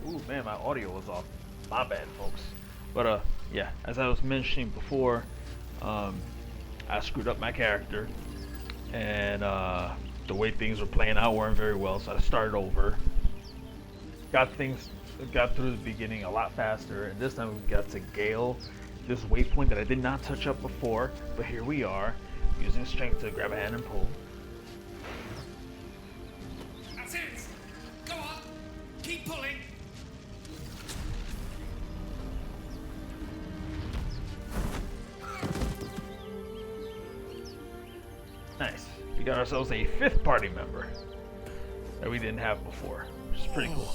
Ooh, man, my audio was off. My bad, folks. But yeah, as I was mentioning before, I screwed up my character, and the way things were playing out weren't very well. So I started over. Got through the beginning a lot faster, and this time we got to Gale, this waypoint that I did not touch up before. But here we are, using strength to grab a hand and pull. That's it! Go on! Keep pulling! Nice. We got ourselves a 5th party member that we didn't have before, which is pretty cool.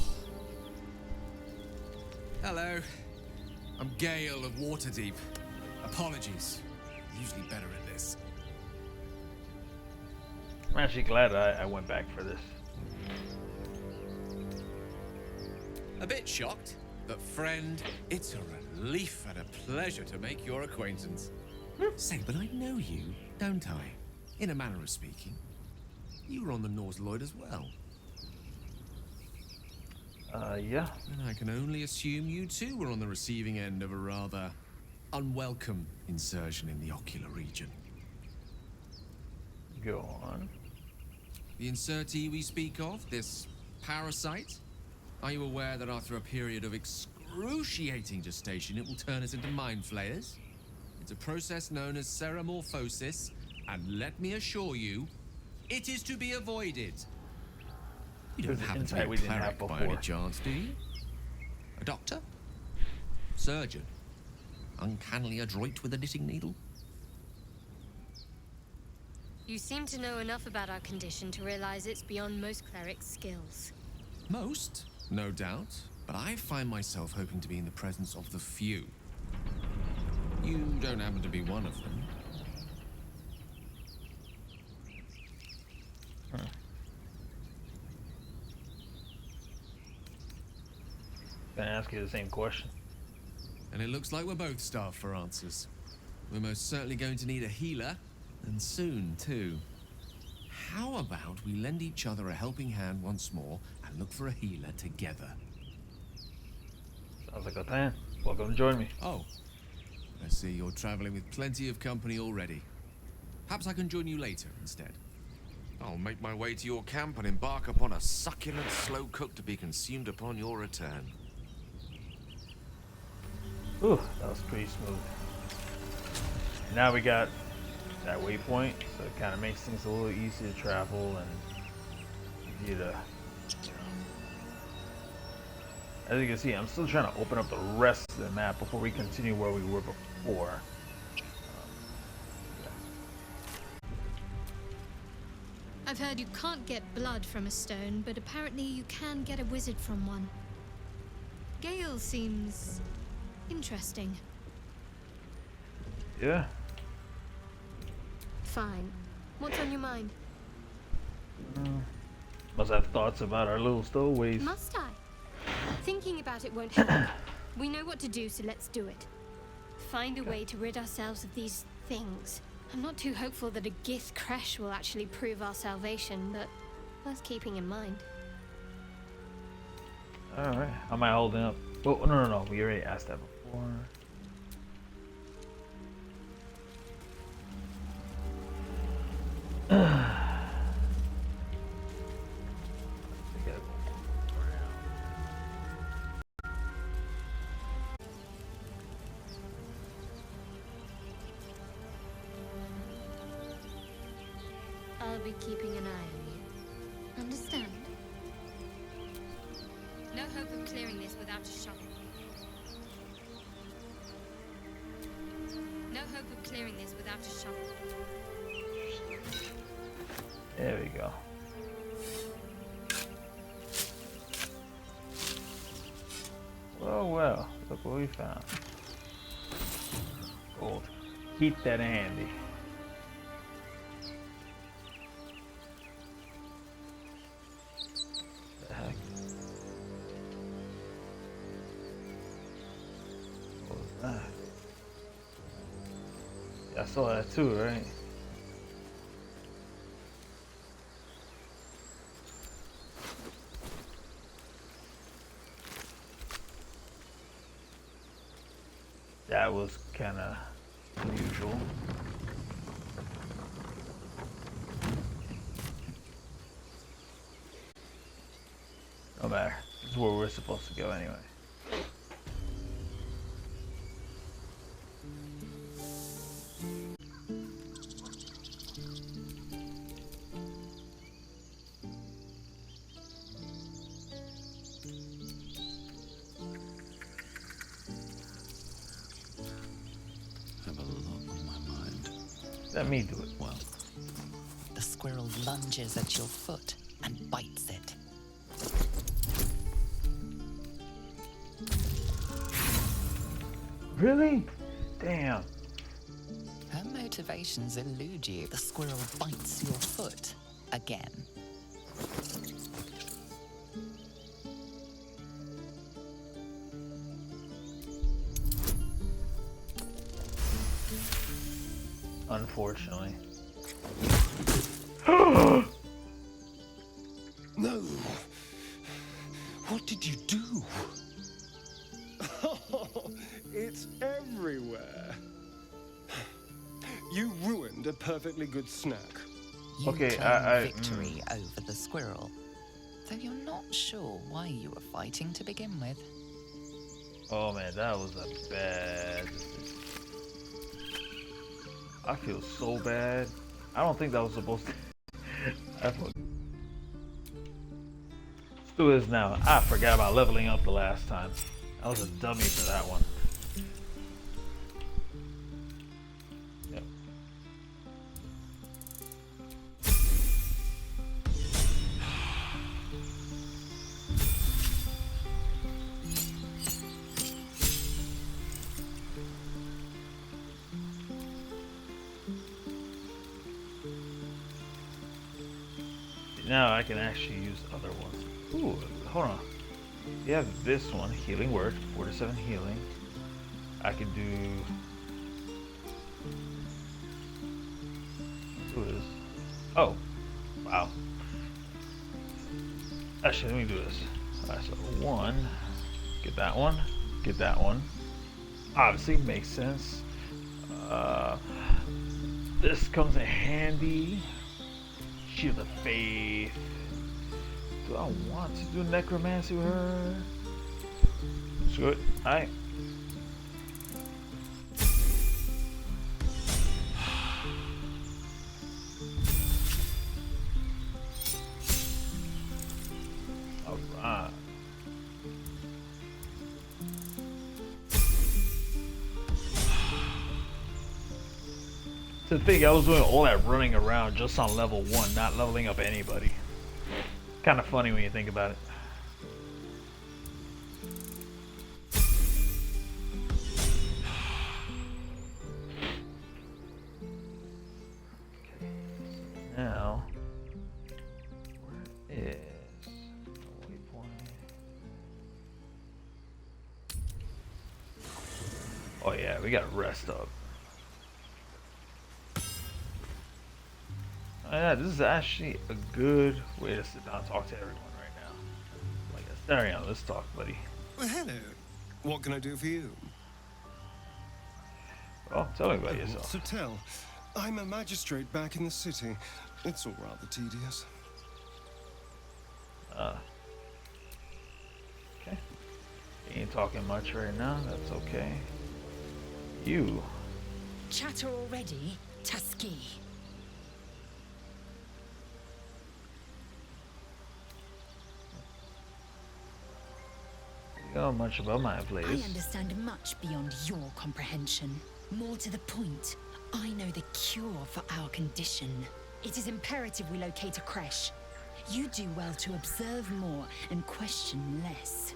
Hello. I'm Gael of Waterdeep. Apologies. I'm usually better at this. I'm actually glad I went back for this. A bit shocked, but friend, it's a relief and a pleasure to make your acquaintance. Say, but I know you, don't I? In a manner of speaking. You were on the Norse Lloyd as well. Yeah. And I can only assume you too were on the receiving end of a rather unwelcome insertion in the ocular region. Go on. The insertee we speak of, this parasite, are you aware that after a period of excruciating gestation, it will turn us into mind flayers? It's a process known as ceramorphosis, and let me assure you, it is to be avoided. You don't happen to be a cleric by any chance, do you? A doctor? Surgeon? Uncannily adroit with a knitting needle? You seem to know enough about our condition to realize it's beyond most clerics' skills. Most, no doubt, but I find myself hoping to be in the presence of the few. You don't happen to be one of them. Gonna ask you the same question. And it looks like we're both starved for answers. We're most certainly going to need a healer, and soon too. How about we lend each other a helping hand once more and look for a healer together? Sounds like a plan. Welcome to join me. Oh, I see you're traveling with plenty of company already. Perhaps I can join you later instead. I'll make my way to your camp and embark upon a succulent slow cook to be consumed upon your return. Ooh, that was pretty smooth. Now we got that waypoint, so it kind of makes things a little easier to travel and easier to... As you can see, I'm still trying to open up the rest of the map before we continue where we were before. I've heard you can't get blood from a stone, but apparently you can get a wizard from one. Gael seems interesting. Yeah. Fine. What's on your mind? Must have thoughts about our little stowaways. Must I? Thinking about it won't help. We know what to do, so let's do it. Find a way to rid ourselves of these things. I'm not too hopeful that a Gith crash will actually prove our salvation, but worth keeping in mind. Alright, how am I holding up? Oh, no, we already asked that before. I'll be keeping an eye on you. Understand? No hope of clearing this without a shovel. No hope of clearing this without a shovel. There we go. Well, look what we found. Gold. Keep that handy. The heck? What was that? Yeah, I saw that too, right? That was kind of unusual. No matter. This is where we're supposed to go anyway. Let me do it. Well, the squirrel lunges at your foot and bites it. Really? Damn. Her motivations elude you. The squirrel bites your foot again. Unfortunately. No. What did you do? Oh, it's everywhere. You ruined a perfectly good snack. You Okay, claim victory over the squirrel, though you're not sure why you were fighting to begin with. Oh man, that was a bad decision. I feel so bad. I don't think that was supposed to. Let's do this now. I forgot about leveling up the last time. I was a dummy for that one. Yep. Now I can actually use other ones. Ooh, hold on. You have this one, healing word, 47 healing. I can do this. Oh, wow. Actually, let me do this. Alright, so one, get that one, get that one. Obviously, makes sense. This comes in handy. Shield of Faith. Do I want to do necromancy with her? Screw it. Alright. Alright. To think I was doing all that running around just on level 1, not leveling up anybody. Kind of funny when you think about it. Okay. Now, where is the waypoint? Oh yeah, we gotta rest up. Yeah, this is actually a good way to sit down and talk to everyone right now. Like, there you go, let's talk, buddy. Well, hello. What can I do for you? Oh, tell me about yourself. So tell, I'm a magistrate back in the city. It's all rather tedious. Okay. You ain't talking much right now, that's okay. You. Chatter already, Tusky. You know much about my place. I understand much beyond your comprehension. More to the point, I know the cure for our condition. It is imperative we locate a creche. You do well to observe more and question less.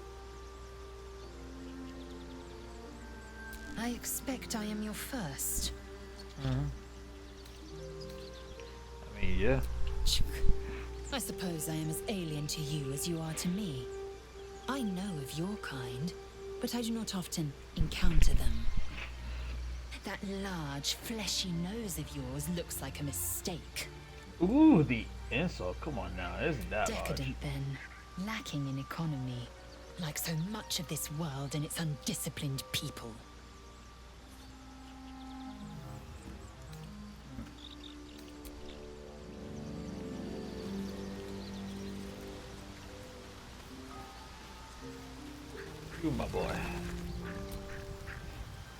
I expect I am your first. I mean, yeah. I suppose I am as alien to you as you are to me. I know of your kind, but I do not often encounter them. That large, fleshy nose of yours looks like a mistake. Ooh, the insult. Come on now, isn't that Decadent, then. Lacking in economy. Like so much of this world and its undisciplined people. You, my boy.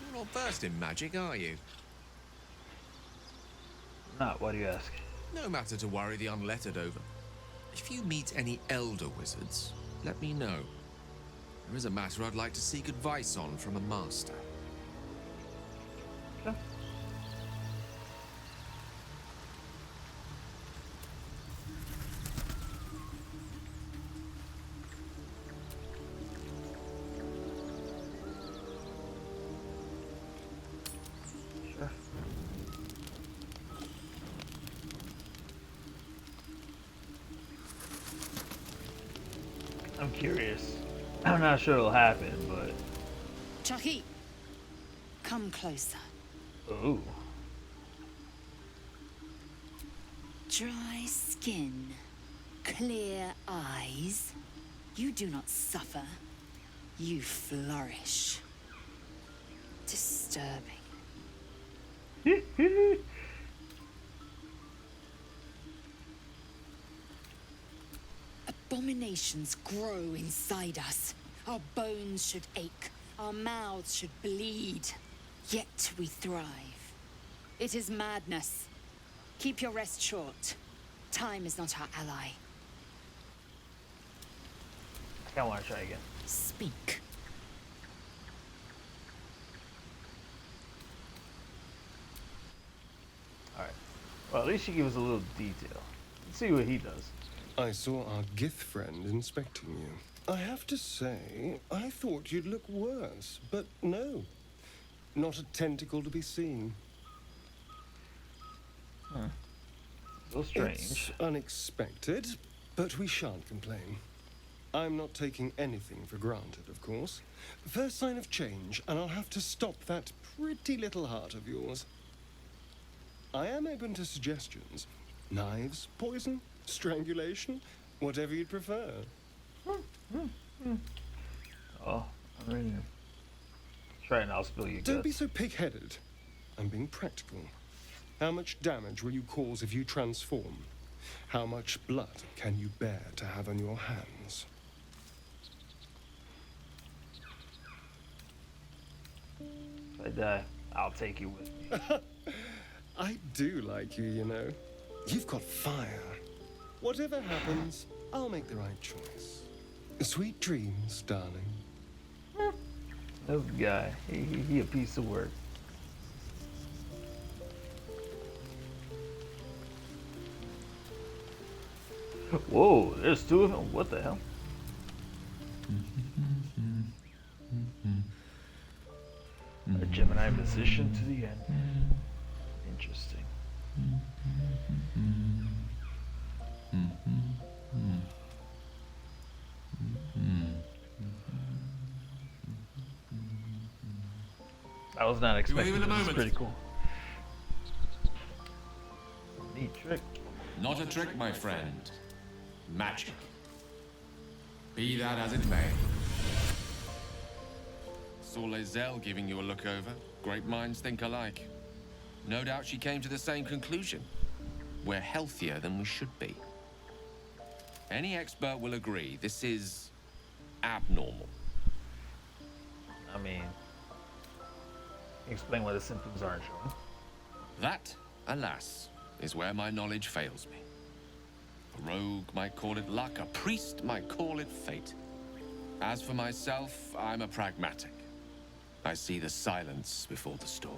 You're not versed in magic, are you? Not, why do you ask? No matter to worry the unlettered over. If you meet any elder wizards, let me know. There is a matter I'd like to seek advice on from a master. Okay. Sure. I'm curious. I'm not sure it'll happen, but... Chucky, come closer. Ooh. Dry skin, clear eyes. You do not suffer. You flourish. Disturbing. Abominations grow inside us. Our bones should ache. Our mouths should bleed. Yet we thrive. It is madness. Keep your rest short. Time is not our ally. I want to try again. Speak. Alright. Well, at least she gave us a little detail. Let's see what he does. I saw our Gith friend inspecting you. I have to say, I thought you'd look worse, but no. Not a tentacle to be seen. Huh. A little strange. It's unexpected, but we shan't complain. I'm not taking anything for granted, of course. First sign of change, and I'll have to stop that pretty little heart of yours. I am open to suggestions. Knives, poison, strangulation, whatever you'd prefer. Oh, I'm ready. Try and I'll spill you Don't guts. be so pig-headed. I'm being practical. How much damage will you cause if you transform? How much blood can you bear to have on your hands? If I die, I'll take you with me. I do like you, you know. You've got fire. Whatever happens, I'll make the right choice. Sweet dreams, darling. This guy, he a piece of work. Whoa, there's two of them. What the hell? A Gemini position to the end. Interesting. I was not expecting in a this. It's moment. pretty cool. Neat trick. Not a trick, my friend. Magic. Be that as it may. Saw Lae'zel giving you a look over. Great minds think alike. No doubt she came to the same conclusion. We're healthier than we should be. Any expert will agree this is abnormal. I mean, explain why the symptoms aren't showing. That, alas, is where my knowledge fails me. A rogue might call it luck, a priest might call it fate. As for myself, I'm a pragmatic. I see the silence before the storm.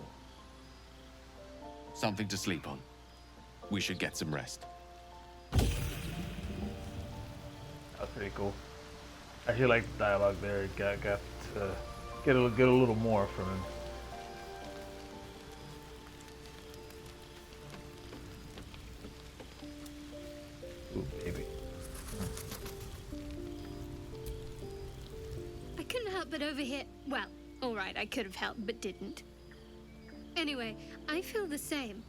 Something to sleep on. We should get some rest. That's pretty cool. I feel like the dialogue there got to get a little more from him. Ooh, baby. I couldn't help but overhear. Well, alright, I could have helped, but didn't. Anyway, I feel the same.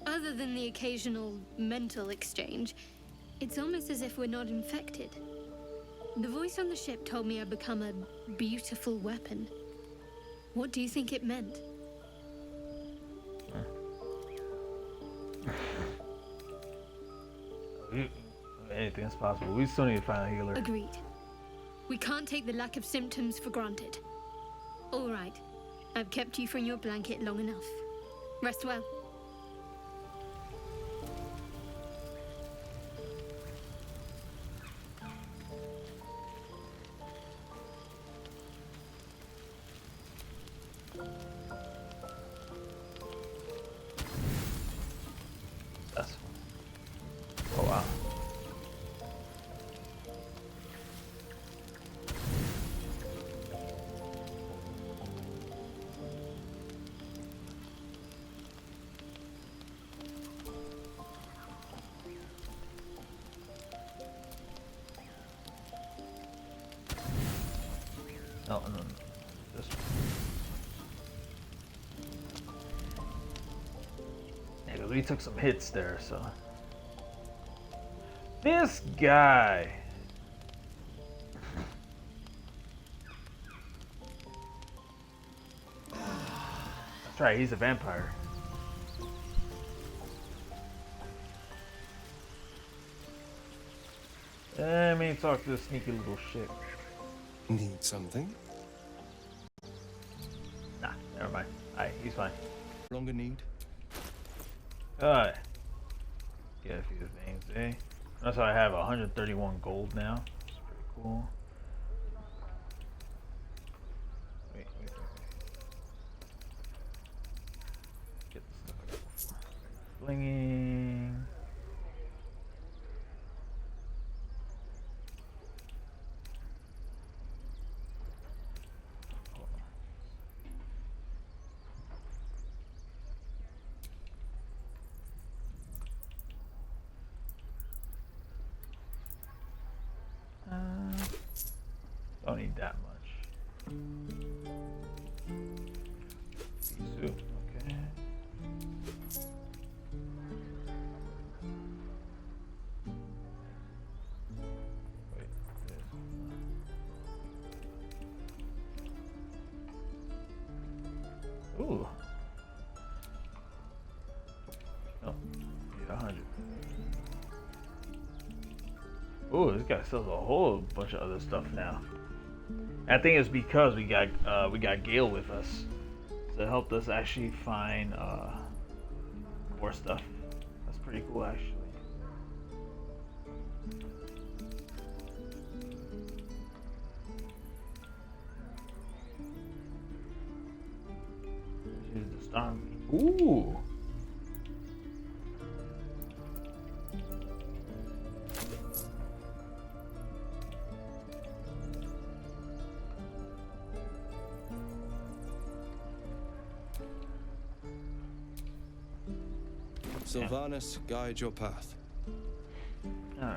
Other than the occasional mental exchange, it's almost as if we're not infected. The voice on the ship told me I'd become a beautiful weapon. What do you think it meant? Anything is possible. We still need to find a healer. Agreed. We can't take the lack of symptoms for granted. All right. I've kept you from your blanket long enough. Rest well. That's... Oh wow. No. This one. Yeah, because we took some hits there, so. This guy. That's right, he's a vampire. Let me talk to this sneaky little shit. Need something? Nah, never mind. Alright, he's fine. Longer need? Alright. Get a few things, eh? That's how I have 131 gold now. It's pretty cool. Wait. Get this stuff. Flinging. Don't need that much. Soup, okay. Wait, ooh. Oh, need 100. Ooh, this guy sells a whole bunch of other stuff now. I think it's because we got Gael with us, so it helped us actually find more stuff. That's pretty cool, actually. Use the storm. Ooh. Sylvanas, guide your path. Alright.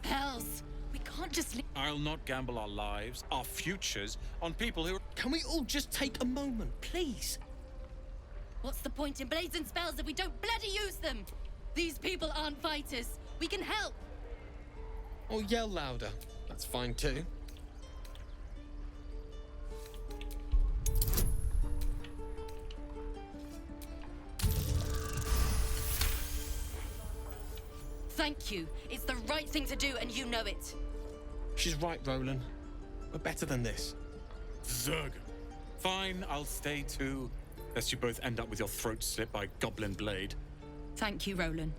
Hells! We can't just leave. I'll not gamble our lives, our futures, on people who... Can we all just take a moment, please? What's the point in blazing spells if we don't bloody use them? These people aren't fighters. We can help. Or yell louder. That's fine too. Thank you. It's the right thing to do, and you know it. She's right, Rolan. We're better than this. Zerg. Fine, I'll stay too. Lest you both end up with your throat slit by goblin blade. Thank you, Rolan.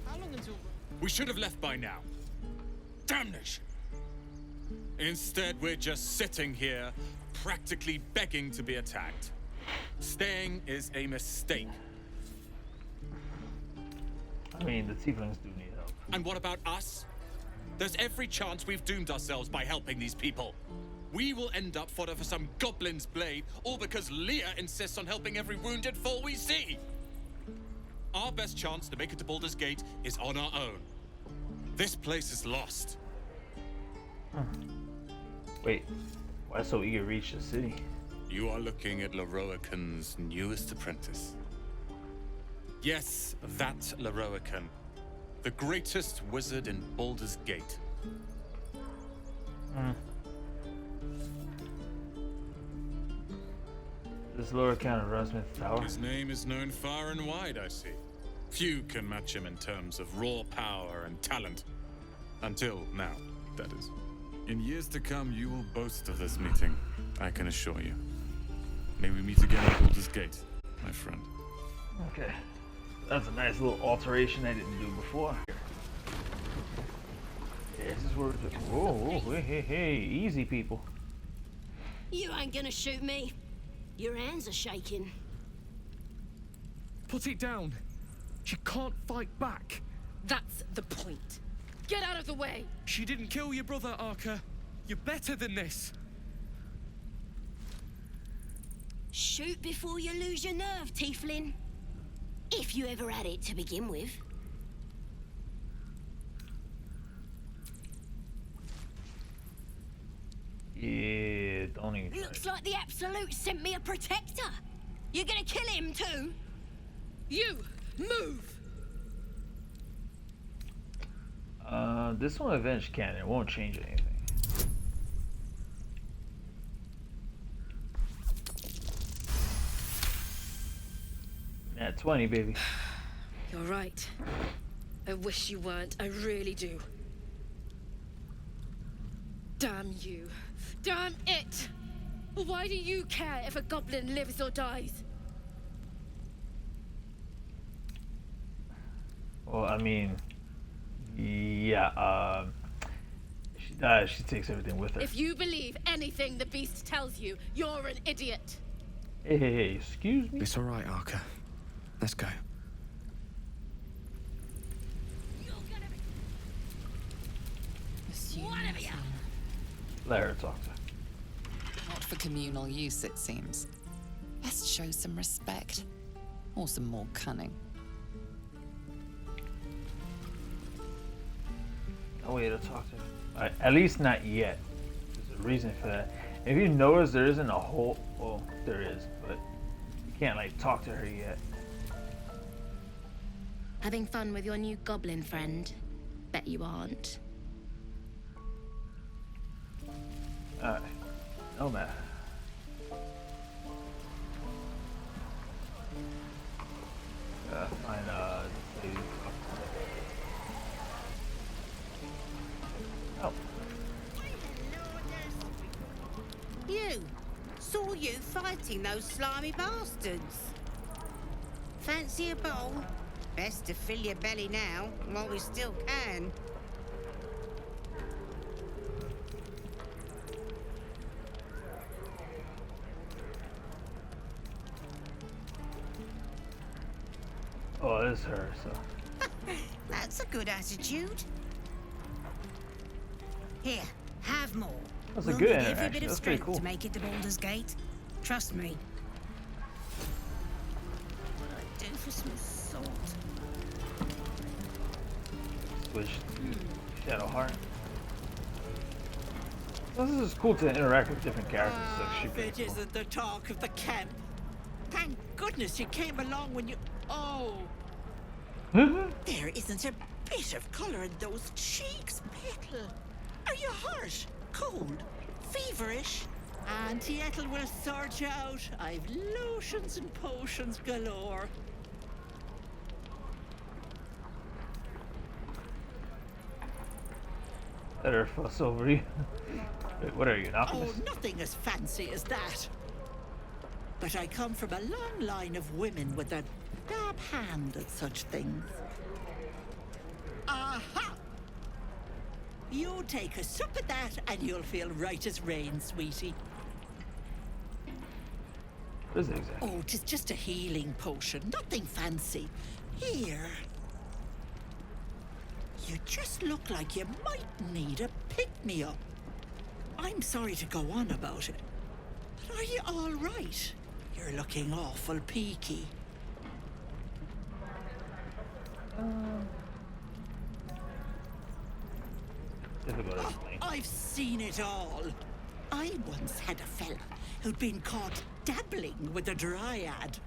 How long until... We should have left by now. Damnation! Instead, we're just sitting here, practically begging to be attacked. Staying is a mistake. I mean, the Tieflings do need help. And what about us? There's every chance we've doomed ourselves by helping these people. We will end up fodder for some goblin's blade, all because Lia insists on helping every wounded foe we see. Our best chance to make it to Baldur's Gate is on our own. This place is lost. Wait, why so eager to reach the city? You are looking at Leroican's newest apprentice. Yes, that Leroican. The greatest wizard in Baldur's Gate. This lower account of Rasmuth's tower. His name is known far and wide, I see. Few can match him in terms of raw power and talent. Until now, that is. In years to come, you will boast of this meeting, I can assure you. May we meet again at Baldur's Gate, my friend. Okay. That's a nice little alteration I didn't do before. Yeah, this is where... Whoa, hey, easy, people. You ain't gonna shoot me. Your hands are shaking. Put it down. She can't fight back. That's the point. Get out of the way! She didn't kill your brother, Arca. You're better than this. Shoot before you lose your nerve, Tiefling. If you ever had it to begin with. Yeah, don't even try. Looks like the Absolute sent me a protector. You're gonna kill him too? You! Move! This one Avenge Cannon won't change anything. Yeah, 20, baby. You're right. I wish you weren't. I really do. Damn you. Damn it! Why do you care if a goblin lives or dies? Well, I mean, yeah, she dies, she takes everything with her. If you believe anything the beast tells you, you're an idiot. Hey, excuse me? It's all right, Arca. Let's go. Let her talk to her. Not for communal use, it seems. Best show some respect. Or some more cunning. No way to talk to her. At least not yet. There's a reason for that. If you notice, there isn't a whole... Well, there is, but you can't, like, talk to her yet. Having fun with your new goblin friend? Bet you aren't. Alright. No matter. Find, this lady. Oh. You! Saw you fighting those slimy bastards. Fancy a bowl? Best to fill your belly now, while we still can. Oh, it's her, so. That's a good attitude. Here, have more. That's a We'll good need every interaction. bit of That's pretty strength cool. to make it to Baldur's Gate. Trust me. What do I do for some salt? Switch to Shadowheart. This is cool to interact with different characters. So If it isn't the talk of the camp. Thank goodness you came along when you... Oh! There isn't a bit of colour in those cheeks, Petal. Are you hurt? Cold? Feverish? Auntie Ethel will sort you out. I've lotions and potions galore. Let her fuss over you. Wait, what are you, an Oh, alchemist? nothing as fancy as that. But I come from a long line of women with a dab hand at such things. Aha! You take a sup at that and you'll feel right as rain, sweetie. What is it exactly? Oh, 'tis just a healing potion, nothing fancy. Here. You just look like you might need a pick-me-up. I'm sorry to go on about it, but are you all right? You're looking awful peaky. Difficult to explain. I've seen it all. I once had a fella who'd been caught dabbling with a dryad.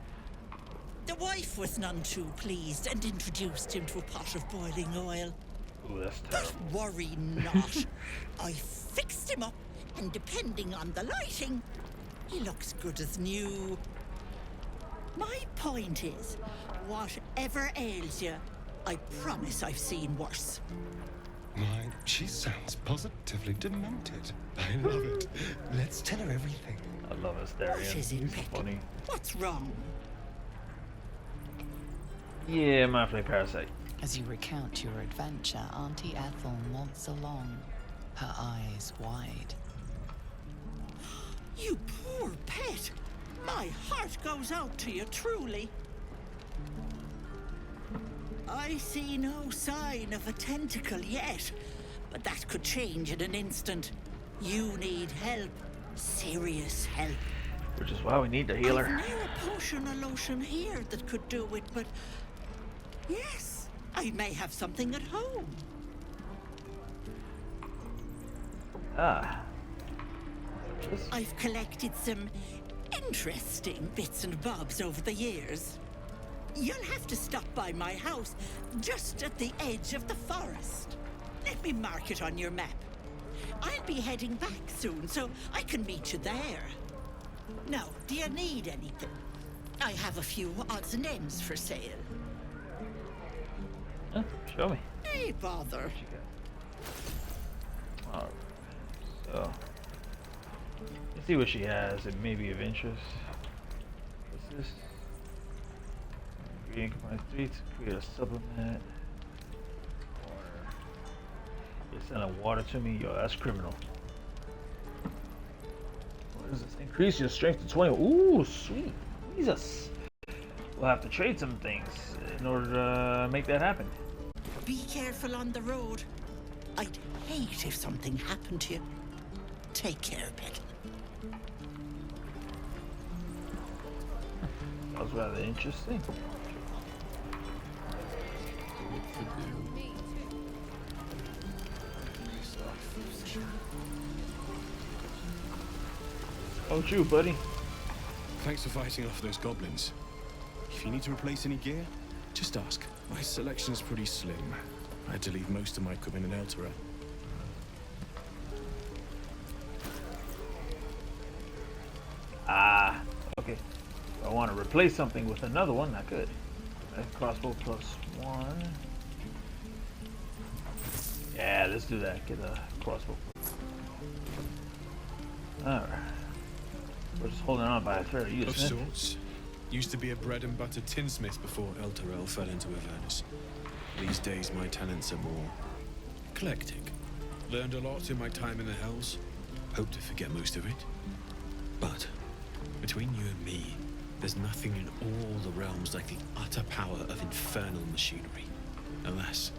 The wife was none too pleased and introduced him to a pot of boiling oil. Ooh, that's But terrible. worry not. I fixed him up, and depending on the lighting, he looks good as new. My point is, whatever ails you, I promise I've seen worse. Why, she sounds positively demented. I love it. Let's tell her everything. I love Asterion. What is it, He's Petal? funny. What's wrong? Yeah, Mindflay Parasite. As you recount your adventure, Auntie Ethel nods along, her eyes wide. You poor pet! My heart goes out to you, truly. I see no sign of a tentacle yet, but that could change in an instant. You need help. Serious help. Which is why we need the healer. I've near a potion or lotion here that could do it, but... yes, I may have something at home. Ah. I've collected some interesting bits and bobs over the years. You'll have to stop by my house, just at the edge of the forest. Let me mark it on your map. I'll be heading back soon, so I can meet you there. Now, do you need anything? I have a few odds and ends for sale. Huh? Show me. Hey, bother. Alright. So. Let's see what she has. It may be of interest. What's this? Ingredient combines 3 to create a supplement. Water. You're selling water to me? Yo, that's criminal. What is this? Increase your strength to 20. Ooh, sweet. Jesus. We'll have to trade some things in order to make that happen. Be careful on the road. I'd hate if something happened to you. Take care, Petal. That was rather interesting. Oh, true, buddy. Thanks for fighting off those goblins. If you need to replace any gear, just ask. My selection's pretty slim. I had to leave most of my equipment in Eltera. Ah, okay. If I want to replace something with another one, I could. Crossbow +1. Yeah, let's do that. Get a crossbow. Alright. We're just holding on by a thread. Of sorts. Used to be a bread and butter tinsmith before Elturel fell into Avernus. These days my talents are more eclectic. Learned a lot in my time in the Hells. Hope to forget most of it. But between you and me, there's nothing in all the realms like the utter power of infernal machinery. Alas,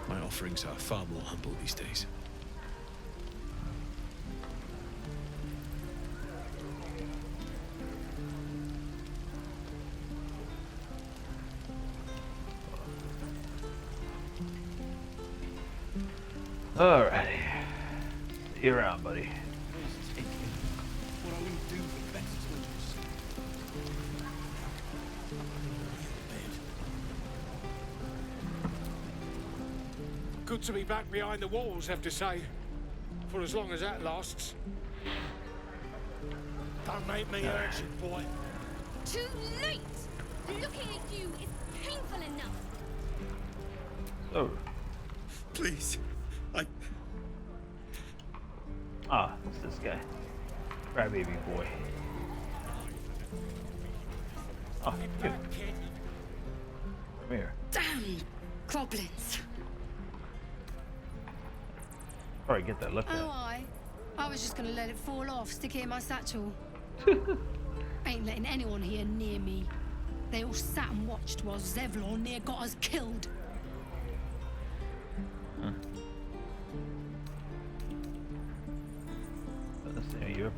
my offerings are far more humble these days. Alrighty. See you around, buddy. What I wouldn't do for better soldiers. Good to be back behind the walls, have to say. For as long as that lasts. Don't make me urgent, boy. Too late! Looking at you is painful enough. Oh. Please. Ah, it's this guy. Crybaby boy. Oh, good. Come here. Damn goblins. Probably get that look at. Oh, I was just gonna let it fall off, stick it in my satchel. Ain't letting anyone here near me. They all sat and watched while Zevlor near got us killed.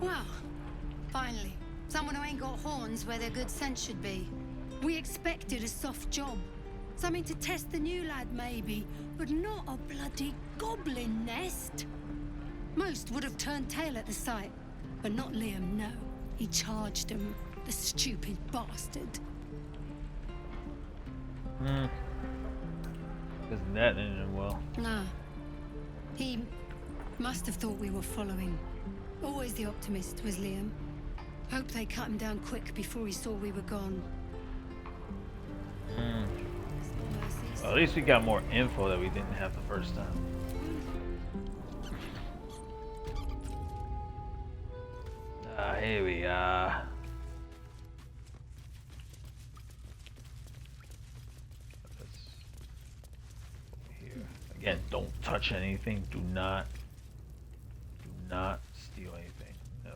Well, finally. Someone who ain't got horns where their good sense should be. We expected a soft job. Something to test the new lad, maybe. But not a bloody goblin nest. Most would have turned tail at the sight. But not Liam, no. He charged him, the stupid bastard. Isn't that ending well? No. He must have thought we were following. Always the optimist was Liam. Hoped they cut him down quick before he saw we were gone. Well, at least we got more info that we didn't have the first time. Here we are. Here. Again, don't touch anything. Do not steal anything. No.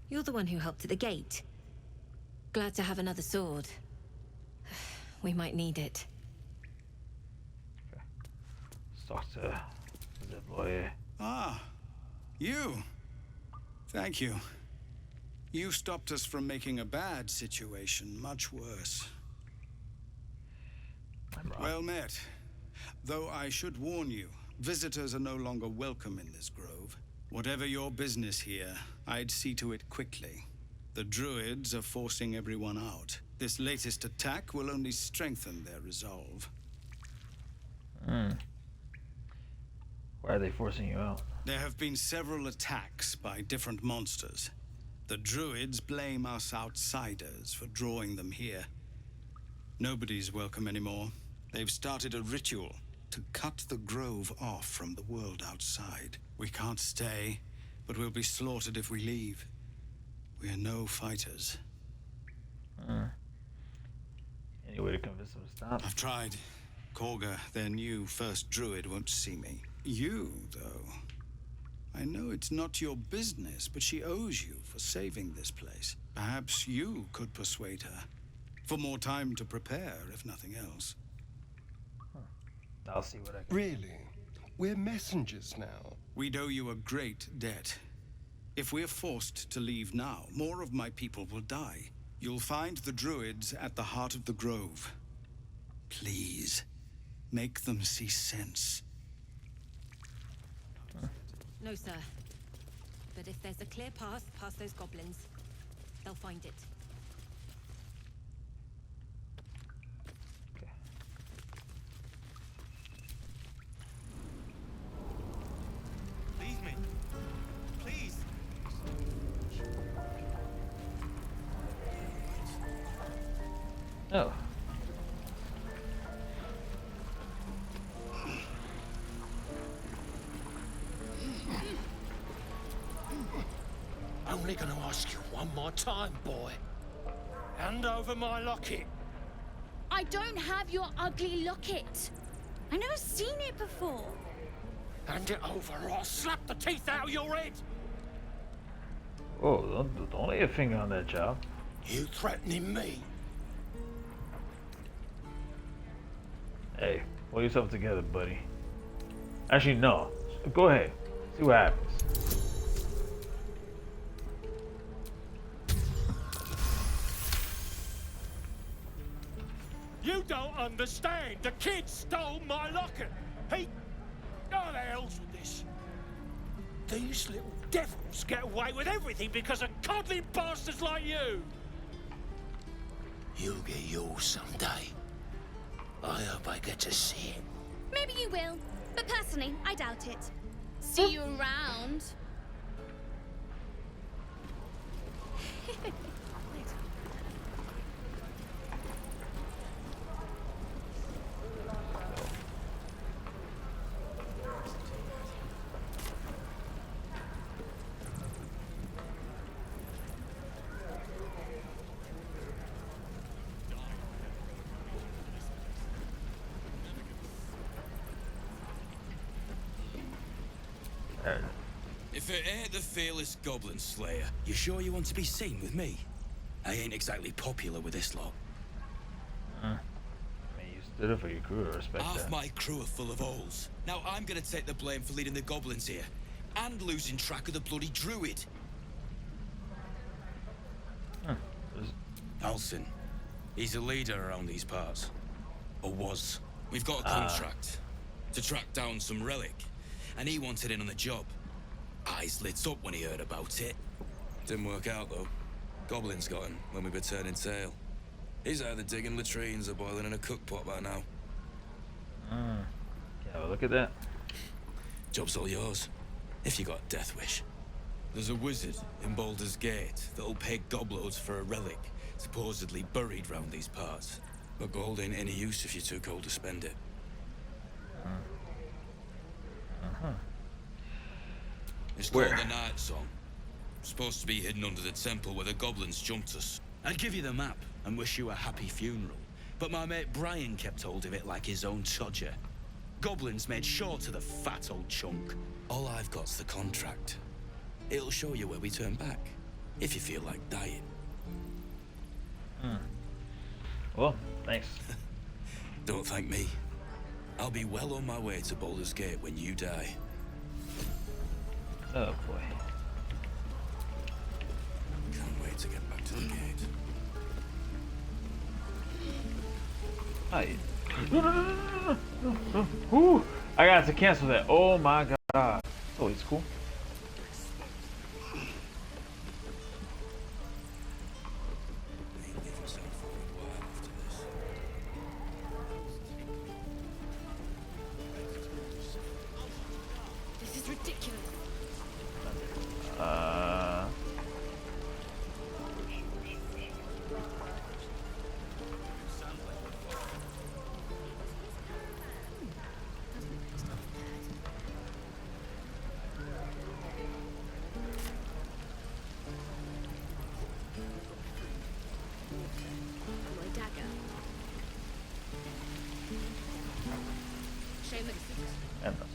You're the one who helped at the gate. Glad to have another sword. We might need it. Okay. Let's talk to Zevlor here. Ah, you. Thank you. You stopped us from making a bad situation much worse. Well met. Though I should warn you, visitors are no longer welcome in this grove. Whatever your business here, I'd see to it quickly. The Druids are forcing everyone out. This latest attack will only strengthen their resolve. Why are they forcing you out? There have been several attacks by different monsters. The Druids blame us outsiders for drawing them here. Nobody's welcome anymore. They've started a ritual to cut the grove off from the world outside. We can't stay, but we'll be slaughtered if we leave. We are no fighters. Any way to convince them to stop? I've tried. Kagha, their new first druid, won't see me. You, though. I know it's not your business, but she owes you for saving this place. Perhaps you could persuade her. For more time to prepare, if nothing else. I'll see what I can. Really? We're messengers now. We'd owe you a great debt. If we're forced to leave now, more of my people will die. You'll find the Druids at the heart of the grove. Please, make them see sense. No, sir. But if there's a clear path past those goblins, they'll find it. Okay. Leave me. Please. Oh. Only gonna ask you one more time, boy. Hand over my locket. I don't have your ugly locket. I've never seen it before. Hand it over or I'll slap the teeth out of your head. Oh, don't lay a finger on that job. You threatening me? Hey, pull yourself together, buddy. Actually, no. Go ahead. See what happens. You don't understand. The kid stole my locket. He... Oh, the hell's with this? These little devils get away with everything because of coddling bastards like you. You'll get yours someday. I hope I get to see it. Maybe you will, but personally, I doubt it. See you around. If it ain't the fearless Goblin Slayer, you sure you want to be seen with me? I ain't exactly popular with this lot. I mean, you stood up for your crew, I respect Half that. my crew are full of holes. Now I'm gonna take the blame for leading the goblins here, and losing track of the bloody Druid. Alcin. He's a leader around these parts. Or was. We've got a contract to track down some relic, and he wanted in on the job. Eyes lit up when he heard about it. Didn't work out, though. Goblins got him when we were turning tail. He's either digging latrines or boiling in a cookpot by now. Yeah, well, look at that. Job's all yours, if you got a death wish. There's a wizard in Baldur's Gate that'll pay gobloads for a relic Supposedly buried round these parts. But gold ain't any use if you're too cold to spend it. It's called the Night Song. Supposed to be hidden under the temple where the goblins jumped us. I'd give you the map and wish you a happy funeral, but my mate Brian kept hold of it like his own Todger. Goblins made short of the fat old chunk. All I've got's the contract. It'll show you where we turn back, if you feel like dying. Well, thanks. Don't thank me. I'll be well on my way to Baldur's Gate when you die. Oh boy. Can't wait to get back to the gate. No. Ooh, I got to cancel that. Oh my god. Oh, it's cool. This is ridiculous.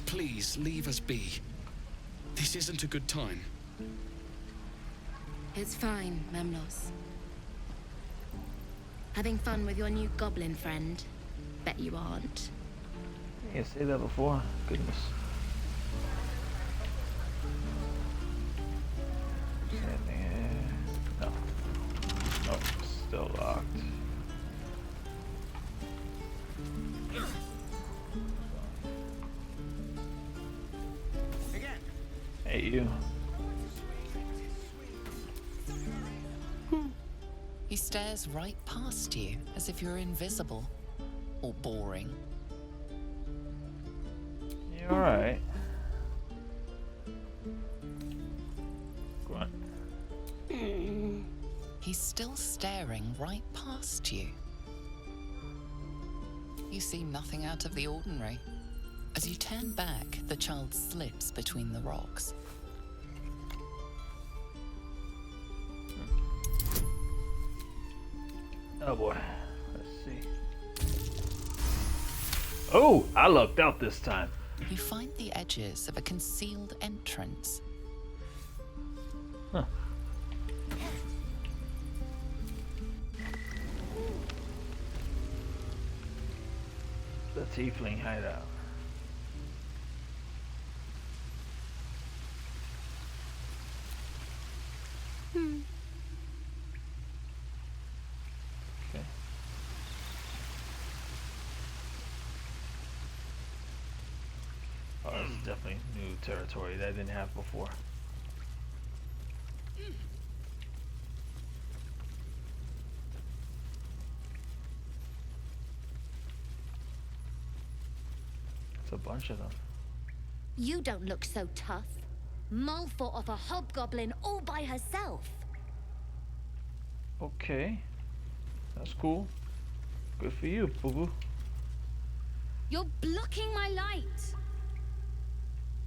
Please, leave us be. This isn't a good time. It's fine, Memnos. Having fun with your new goblin friend? Bet you aren't. I didn't say that before. Goodness. Anything here? No. Nope. Still locked. Hey, you. He stares right past you, as if you're invisible. Or boring. You alright? Go on. He's still staring right past you. You see nothing out of the ordinary. As you turn back, the child slips between the rocks. Oh boy. Let's see. Oh, I lucked out this time. You find the edges of a concealed entrance. Huh. The Tiefling Hideout. Okay. Oh, this is definitely new territory that I didn't have before. It's a bunch of them. You don't look so tough. Mull fought off a hobgoblin all by herself. Okay. That's cool. Good for you, boo-boo. You're blocking my light.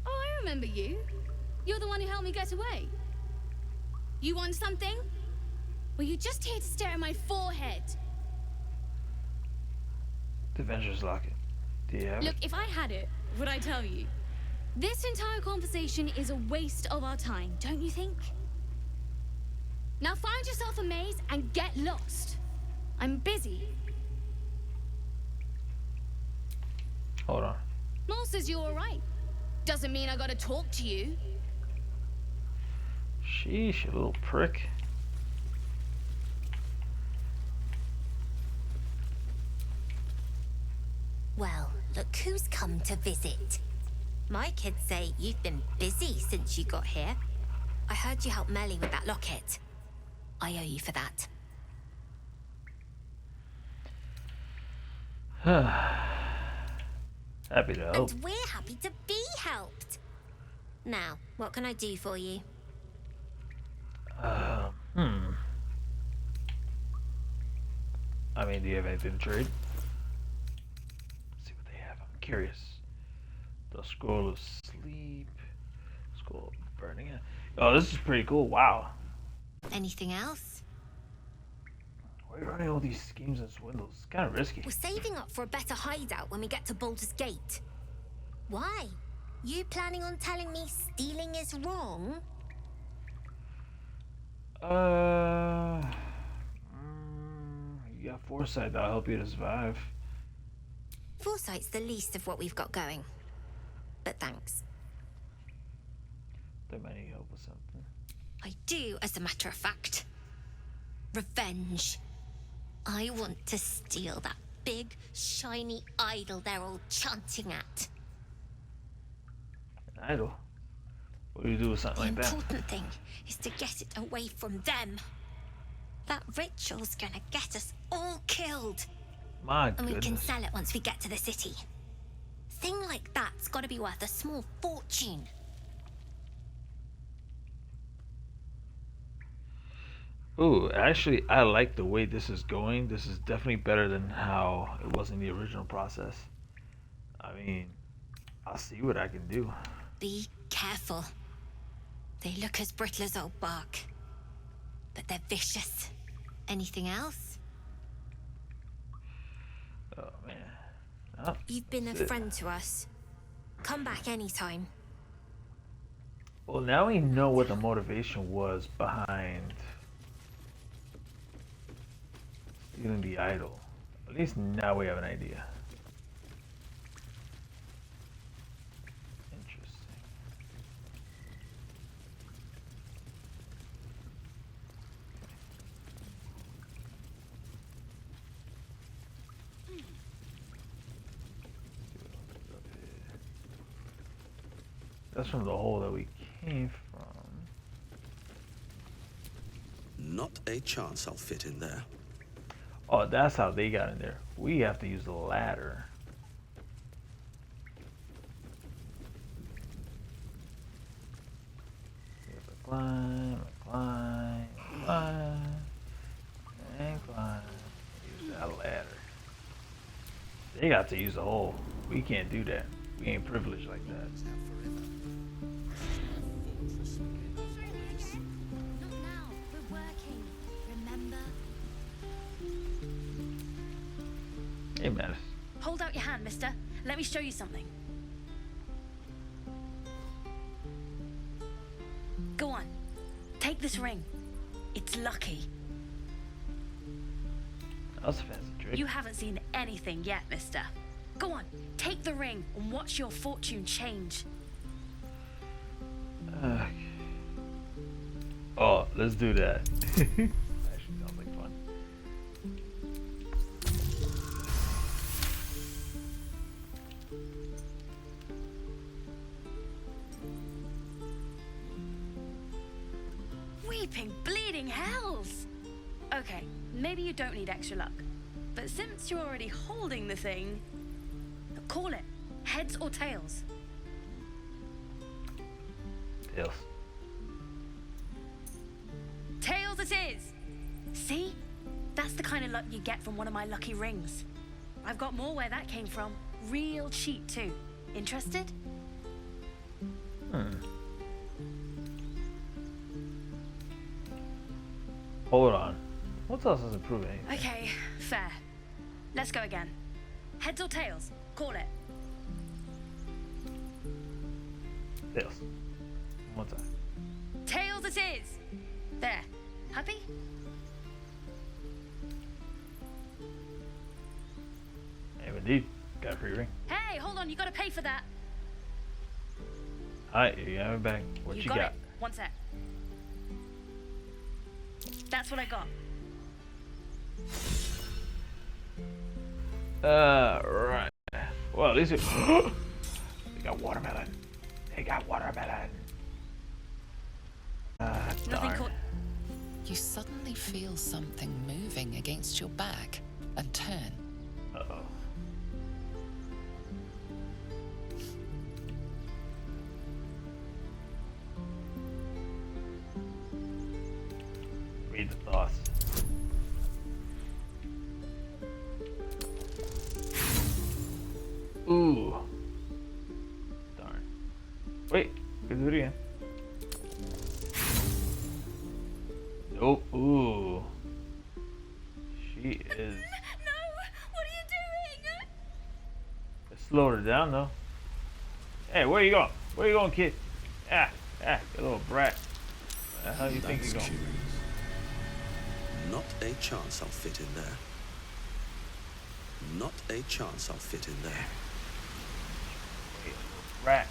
Oh, I remember you. You're the one who helped me get away. You want something? Were you just here to stare at my forehead? The Venger's Locket. Do you have Look, it? if I had it, would I tell you? This entire conversation is a waste of our time, don't you think? Now find yourself a maze and get lost. I'm busy. Hold on. Mol says you're alright. Doesn't mean I gotta talk to you. Sheesh, you little prick. Well, look who's come to visit. My kids say you've been busy since you got here. I heard you helped Meli with that locket. I owe you for that. Happy to help. And we're happy to be helped. Now, what can I do for you? I mean, do you have anything to trade? Let's see what they have. I'm curious. The Scroll of Sleep. Scroll of Burning. Oh, this is pretty cool. Wow. Anything else? Why are you running all these schemes and swindles? It's kind of risky. We're saving up for a better hideout when we get to Baldur's Gate. Why? You planning on telling me stealing is wrong? You got foresight that'll help you to survive. Foresight's the least of what we've got going. But thanks. That might need help with something. I do, as a matter of fact. Revenge. I want to steal that big, shiny idol they're all chanting at. An idol? What do you do with something like that? The important thing is to get it away from them. That ritual's gonna get us all killed. My And goodness. we can sell it once we get to the city. Thing like that's gotta be worth a small fortune. Ooh, actually, I like the way this is going. This is definitely better than how it was in the original process. I mean, I'll see what I can do. Be careful. They look as brittle as old bark. But they're vicious. Anything else? Oh, man. Oh, You've been a that's it. friend to us. Come back anytime. Well, now we know what the motivation was behind stealing the idol. At least now we have an idea. Interesting. That's from the hole that we came from. Not a chance I'll fit in there. Oh, that's how they got in there. We have to use the ladder. We have to climb, climb, climb, and climb. Use that ladder. They got to use the hole. We can't do that. We ain't privileged like that. Not now. We're working. Remember? Hey, Mattis. Hold out your hand, mister. Let me show you something. Go on. Take this ring. It's lucky. That was a fancy trick. You haven't seen anything yet, mister. Go on. Take the ring and watch your fortune change. Oh, let's do that. Actually, sounds like fun. Weeping, bleeding hells! Okay, maybe you don't need extra luck. But since you're already holding the thing, call it. Heads or tails? Tails. Tails it is! See? That's the kind of luck you get from one of my lucky rings. I've got more where that came from. Real cheap, too. Interested? Hold on. What else doesn't prove anything? Okay, fair. Let's go again. Heads or tails? Call it. Tails. One time. Tails it is! There. Happy? Hey, indeed. Got a free ring. Hey, hold on, you gotta pay for that. Alright, you got it back. What you got? It. One sec. That's what I got. Right. Well, at least it... They got watermelon. They got watermelon. Darn. You suddenly feel something moving against your back and turn. Uh-oh. Read the thoughts. Oh, ooh. She is. No! What are you doing? It slowed her down though. Hey, where you going? Where you going, kid? You little brat. Where the hell you think you're going? Not a chance I'll fit in there. Not a chance I'll fit in there. Hey, little brat.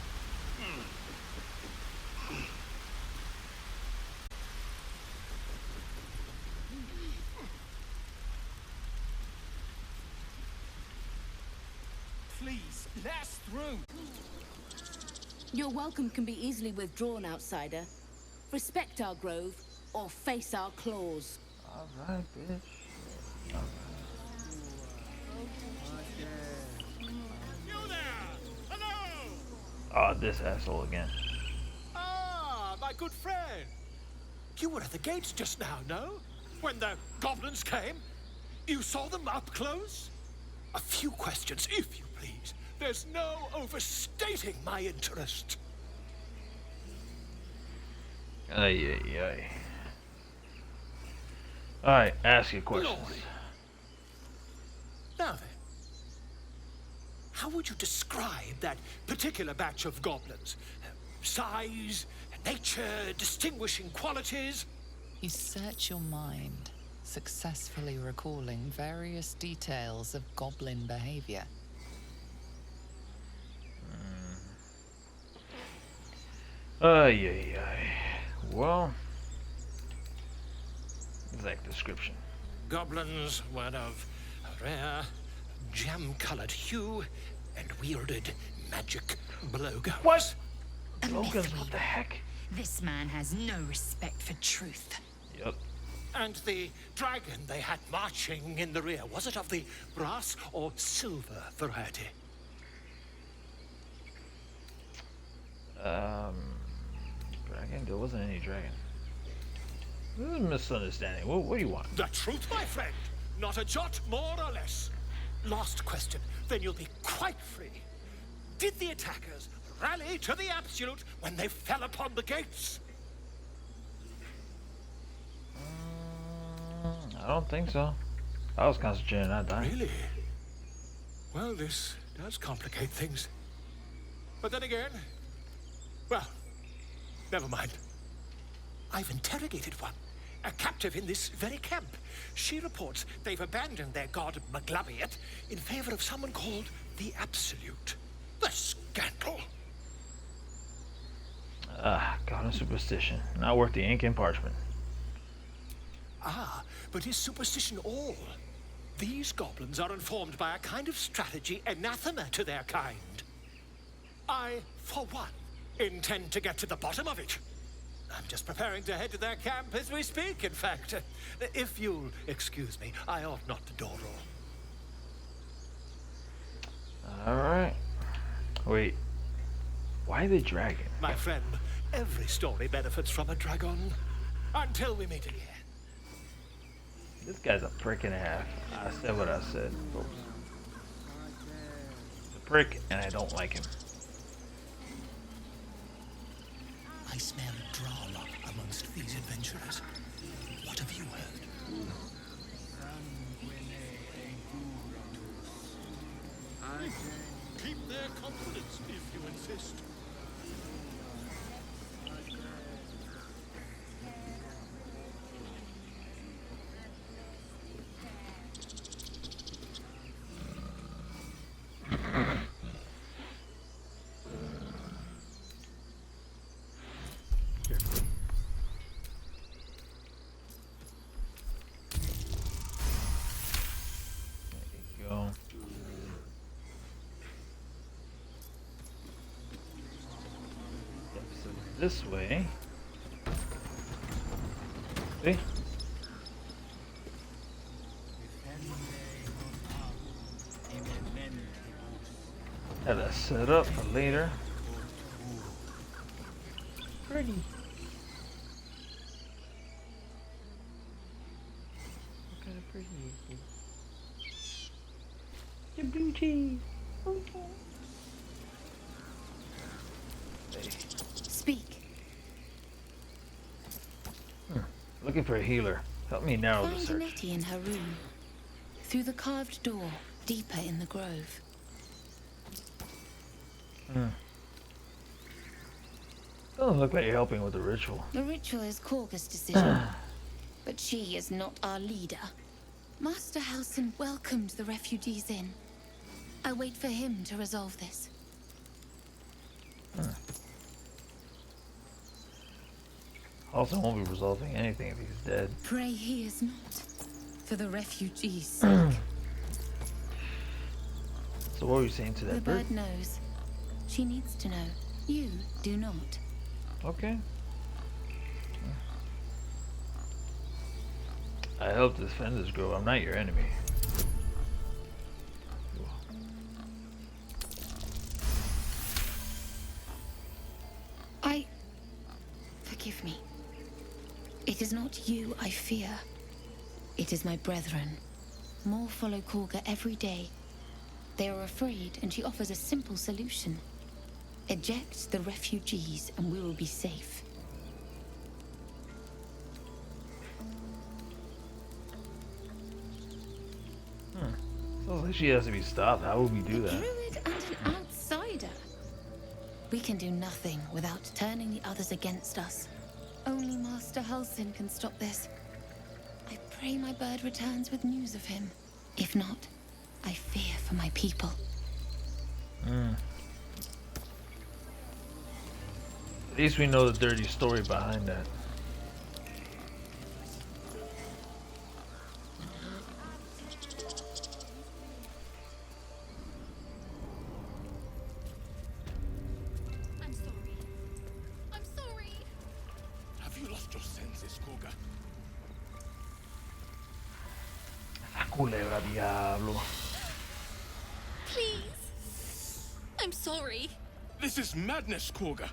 Please, let us through. Your welcome can be easily withdrawn, outsider. Respect our grove, or face our claws. Alright, bitch. You there! Hello! Oh, this asshole again. Ah, my good friend. You were at the gates just now, no? When the goblins came? You saw them up close? A few questions, if you please. There's no overstating my interest. Ay. Alright, ask your questions. Lordy. Now then, how would you describe that particular batch of goblins? Size, nature, distinguishing qualities? You search your mind, successfully recalling various details of goblin behavior. Ay. Well, exact description. Goblins were of a rare, jam-colored hue and wielded magic blowguns. What? Blowguns? What the heck? This man has no respect for truth. Yep. And the dragon they had marching in the rear, was it of the brass or silver variety? Dragon? There wasn't any dragon. This is a misunderstanding. What do you want? The truth, my friend. Not a jot more or less. Last question, then you'll be quite free. Did the attackers rally to the absolute when they fell upon the gates? I don't think so. I was concentrating on dying. Really? Well, this does complicate things. But then again, well, never mind. I've interrogated one, a captive in this very camp. She reports they've abandoned their god Maglabiet in favor of someone called the Absolute. The scandal! God and superstition. Not worth the ink and parchment. Ah, but is superstition all? These goblins are informed by a kind of strategy anathema to their kind. I, for one, intend to get to the bottom of it. I'm just preparing to head to their camp as we speak, in fact. If you'll excuse me, I ought not to dawdle. Alright. Wait. Why the dragon? My friend, every story benefits from a dragon. Until we meet again. This guy's a prick and a half. I said what I said, folks. He's a prick, and I don't like him. I smell drama amongst these adventurers. What have you heard? Keep their confidence if you insist. Go. So this way. See? Have that set up for later. Pretty. What kind of pretty is this? The blue cheese. Okay. Speak. Looking for a healer. Help me narrow the Find search. Nettie in her room. Through the carved door, deeper in the grove. Doesn't look like you're helping with the ritual. The ritual is Kagha's decision. But she is not our leader. Master Halsin welcomed the refugees in. I wait for him to resolve this. Also won't be resolving anything if he's dead. Pray he is not. For the refugees' sake. So what were you saying to The that bird? bird knows. She needs to know. You do not. Okay. I help defend this grove. I'm not your enemy. Forgive me. It is not you I fear. It is my brethren. More follow Kagha every day. They are afraid, and she offers a simple solution. Eject the refugees, and we will be safe. Sounds like she has to be stopped. How would we do that? Druid and an outsider. We can do nothing without turning the others against us. Only Master Halsin can stop this. I pray my bird returns with news of him. If not, I fear for my people. At least we know the dirty story behind that. I'm sorry. I'm sorry. Have you lost your senses, Kagha? Culebra diablo. Please. I'm sorry. This is madness, Kagha.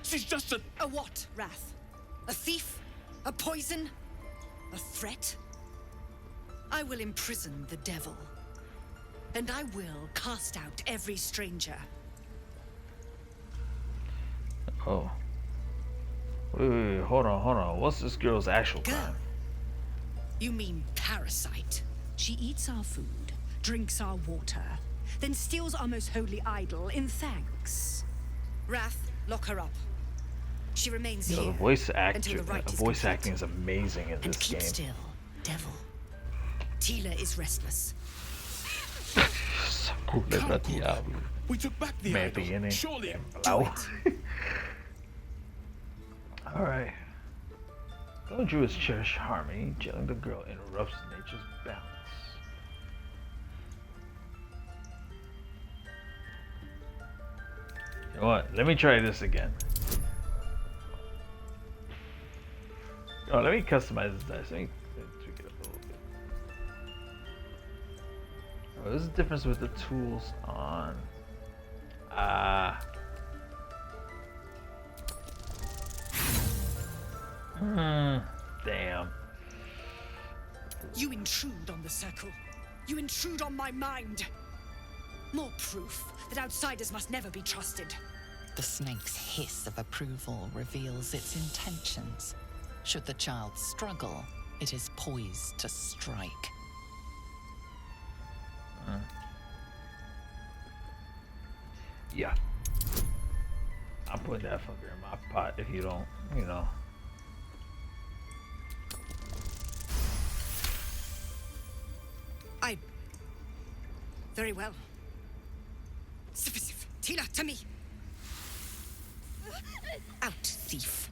She's just a... A what, Rath? A thief? A poison? A threat? I will imprison the devil. And I will cast out every stranger. Oh. Wait, hold on. What's this girl's actual crime? You mean parasite? She eats our food, drinks our water, then steals our most holy idol in thanks. Rath, lock her up. She remains Yo, here the voice until the actor, rite is voice complete. acting is amazing in And this keep game. still, devil. Tila is restless. Culebra diablo. We took back the Me idol. viene Surely. temblado. Alright. Though Druids cherish harmony, jailing the girl interrupts nature's balance. You know what? Let me try this again. Oh, let me customize this dice. Let me tweak it up a little bit. Oh, there's a difference with the tools on. Damn. You intrude on the circle. You intrude on my mind. More proof that outsiders must never be trusted. The snake's hiss of approval reveals its intentions. Should the child struggle, it is poised to strike. Yeah. I'm putting that fucker in my pot if you don't, you know. Very well. Sif, Tila, to me. Out, thief.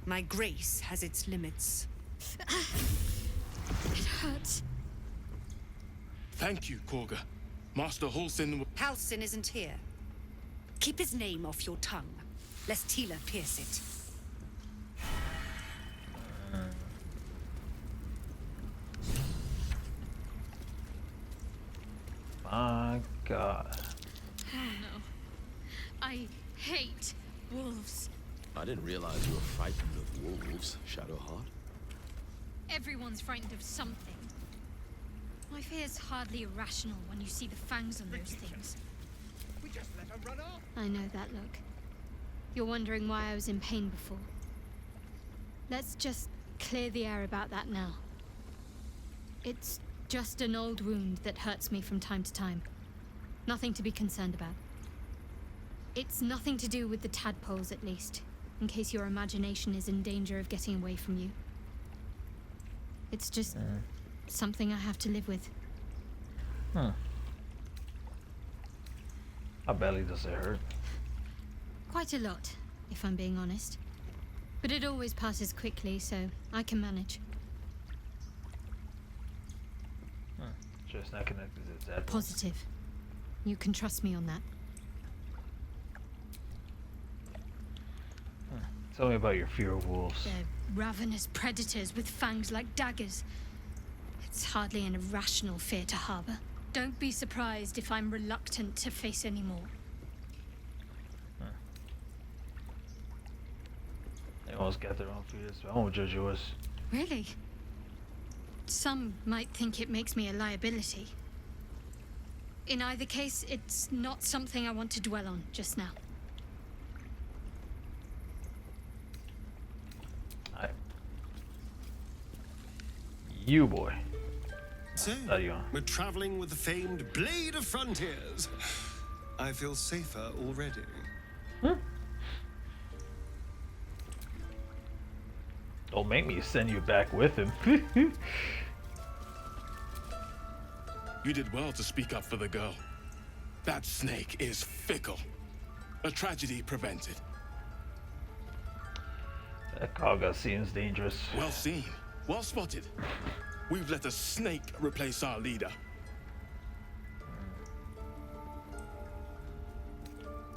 My grace has its limits. It hurts. Thank you, Kagha. Master Halsin... Halsin isn't here. Keep his name off your tongue, lest Tila pierce it. My God. Oh no. I hate wolves. I didn't realize you were frightened of wolves, Shadowheart. Everyone's frightened of something. My fear's hardly irrational when you see the fangs on those things. We just let her run off. I know that look. You're wondering why I was in pain before. Let's just clear the air about that now. It's just an old wound that hurts me from time to time. Nothing to be concerned about. It's nothing to do with the tadpoles, at least, in case your imagination is in danger of getting away from you. It's just something I have to live with. How badly does it hurt? Quite a lot, if I'm being honest. But it always passes quickly, so I can manage. Just not connected to that. Positive. You can trust me on that. Tell me about your fear of wolves. They're ravenous predators with fangs like daggers. It's hardly an irrational fear to harbor. Don't be surprised if I'm reluctant to face any more. They almost got their own fears. I won't judge yours. Really? Some might think it makes me a liability. In either case, it's not something I want to dwell on just now. You boy. So, we're traveling with the famed Blade of Frontiers. I feel safer already. Don't make me send you back with him. You did well to speak up for the girl. That snake is fickle. A tragedy prevented. That Kagha seems dangerous. Well seen. Well spotted. We've let a snake replace our leader.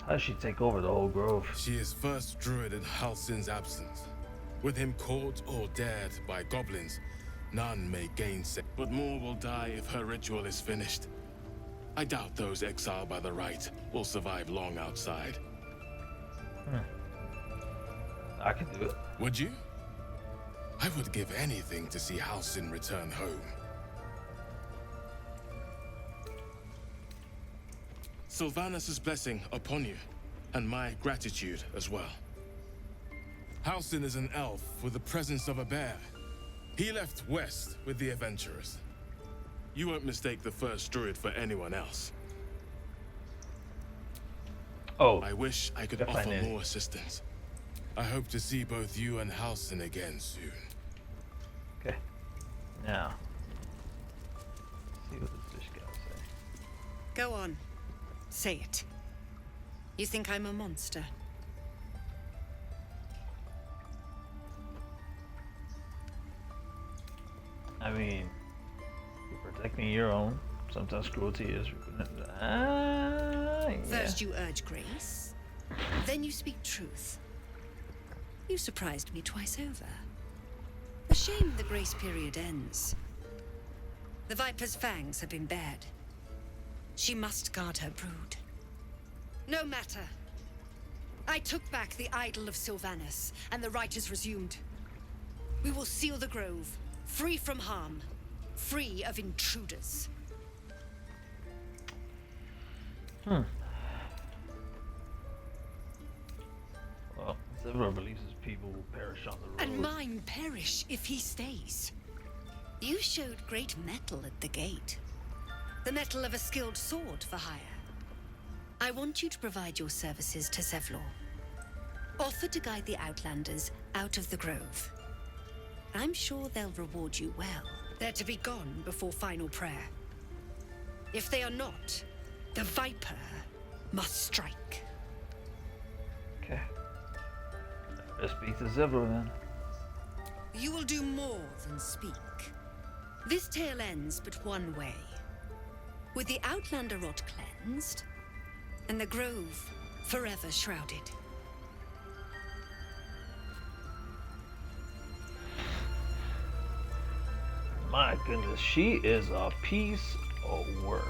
How does she take over the whole grove? She is first druid in Halsin's absence. With him caught or dared by goblins, none may gainsay. But more will die if her ritual is finished. I doubt those exiled by the right will survive long outside. I can do it. Would you? I would give anything to see Halsin return home. Sylvanus' blessing upon you, and my gratitude as well. Halsin is an elf with the presence of a bear. He left west with the adventurers. You won't mistake the first druid for anyone else. Oh, I wish I could offer more assistance. I hope to see both you and Halsin again soon. Okay. Now, see what this fish guy say. Go on. Say it. You think I'm a monster? I mean, you're protecting your own. Sometimes cruelty is. First you urge grace, then you speak truth. You surprised me twice over. A shame the grace period ends. The Viper's fangs have been bared. She must guard her brood. No matter. I took back the idol of Sylvanus, and the rite is resumed. We will seal the grove, free from harm, free of intruders. Well, Zevlor believes his people will perish on the road. And mine perish if he stays. You showed great mettle at the gate. The mettle of a skilled sword for hire. I want you to provide your services to Zevlor. Offer to guide the Outlanders out of the grove. I'm sure they'll reward you well. They're to be gone before final prayer. If they are not, the Viper must strike. Okay. Let's speak to Zevlor then. You will do more than speak. This tale ends but one way. With the Outlander rot cleansed, and the grove forever shrouded. My goodness, she is a piece of work.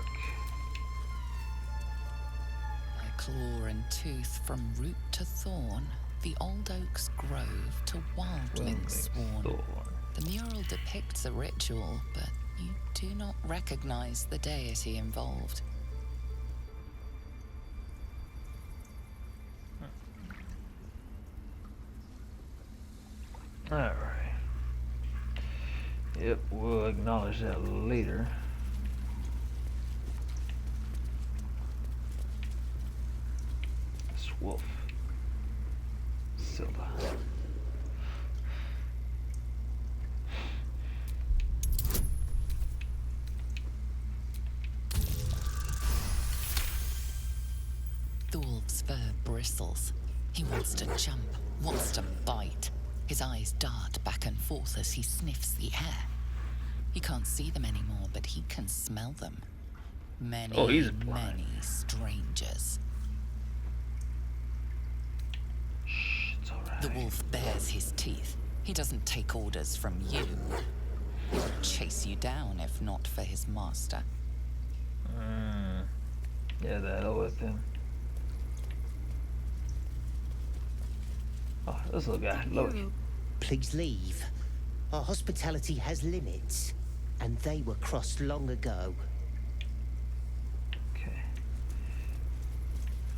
A claw and tooth from root to thorn, the old oak's grove to wildling sworn. The mural depicts a ritual, but you do not recognize the deity involved. Alright. Yep, we'll acknowledge that later. This wolf. Silva. The wolf's fur bristles. He wants to jump, wants to bite. His eyes dart back and forth as he sniffs the air. He can't see them anymore, but he can smell them. Many, many strangers. Shh, it's alright. The wolf bares his teeth. He doesn't take orders from you. He would chase you down if not for his master. Yeah, that'll with him. Oh, this little guy. Love it. Please leave. Our hospitality has limits, and they were crossed long ago. Okay.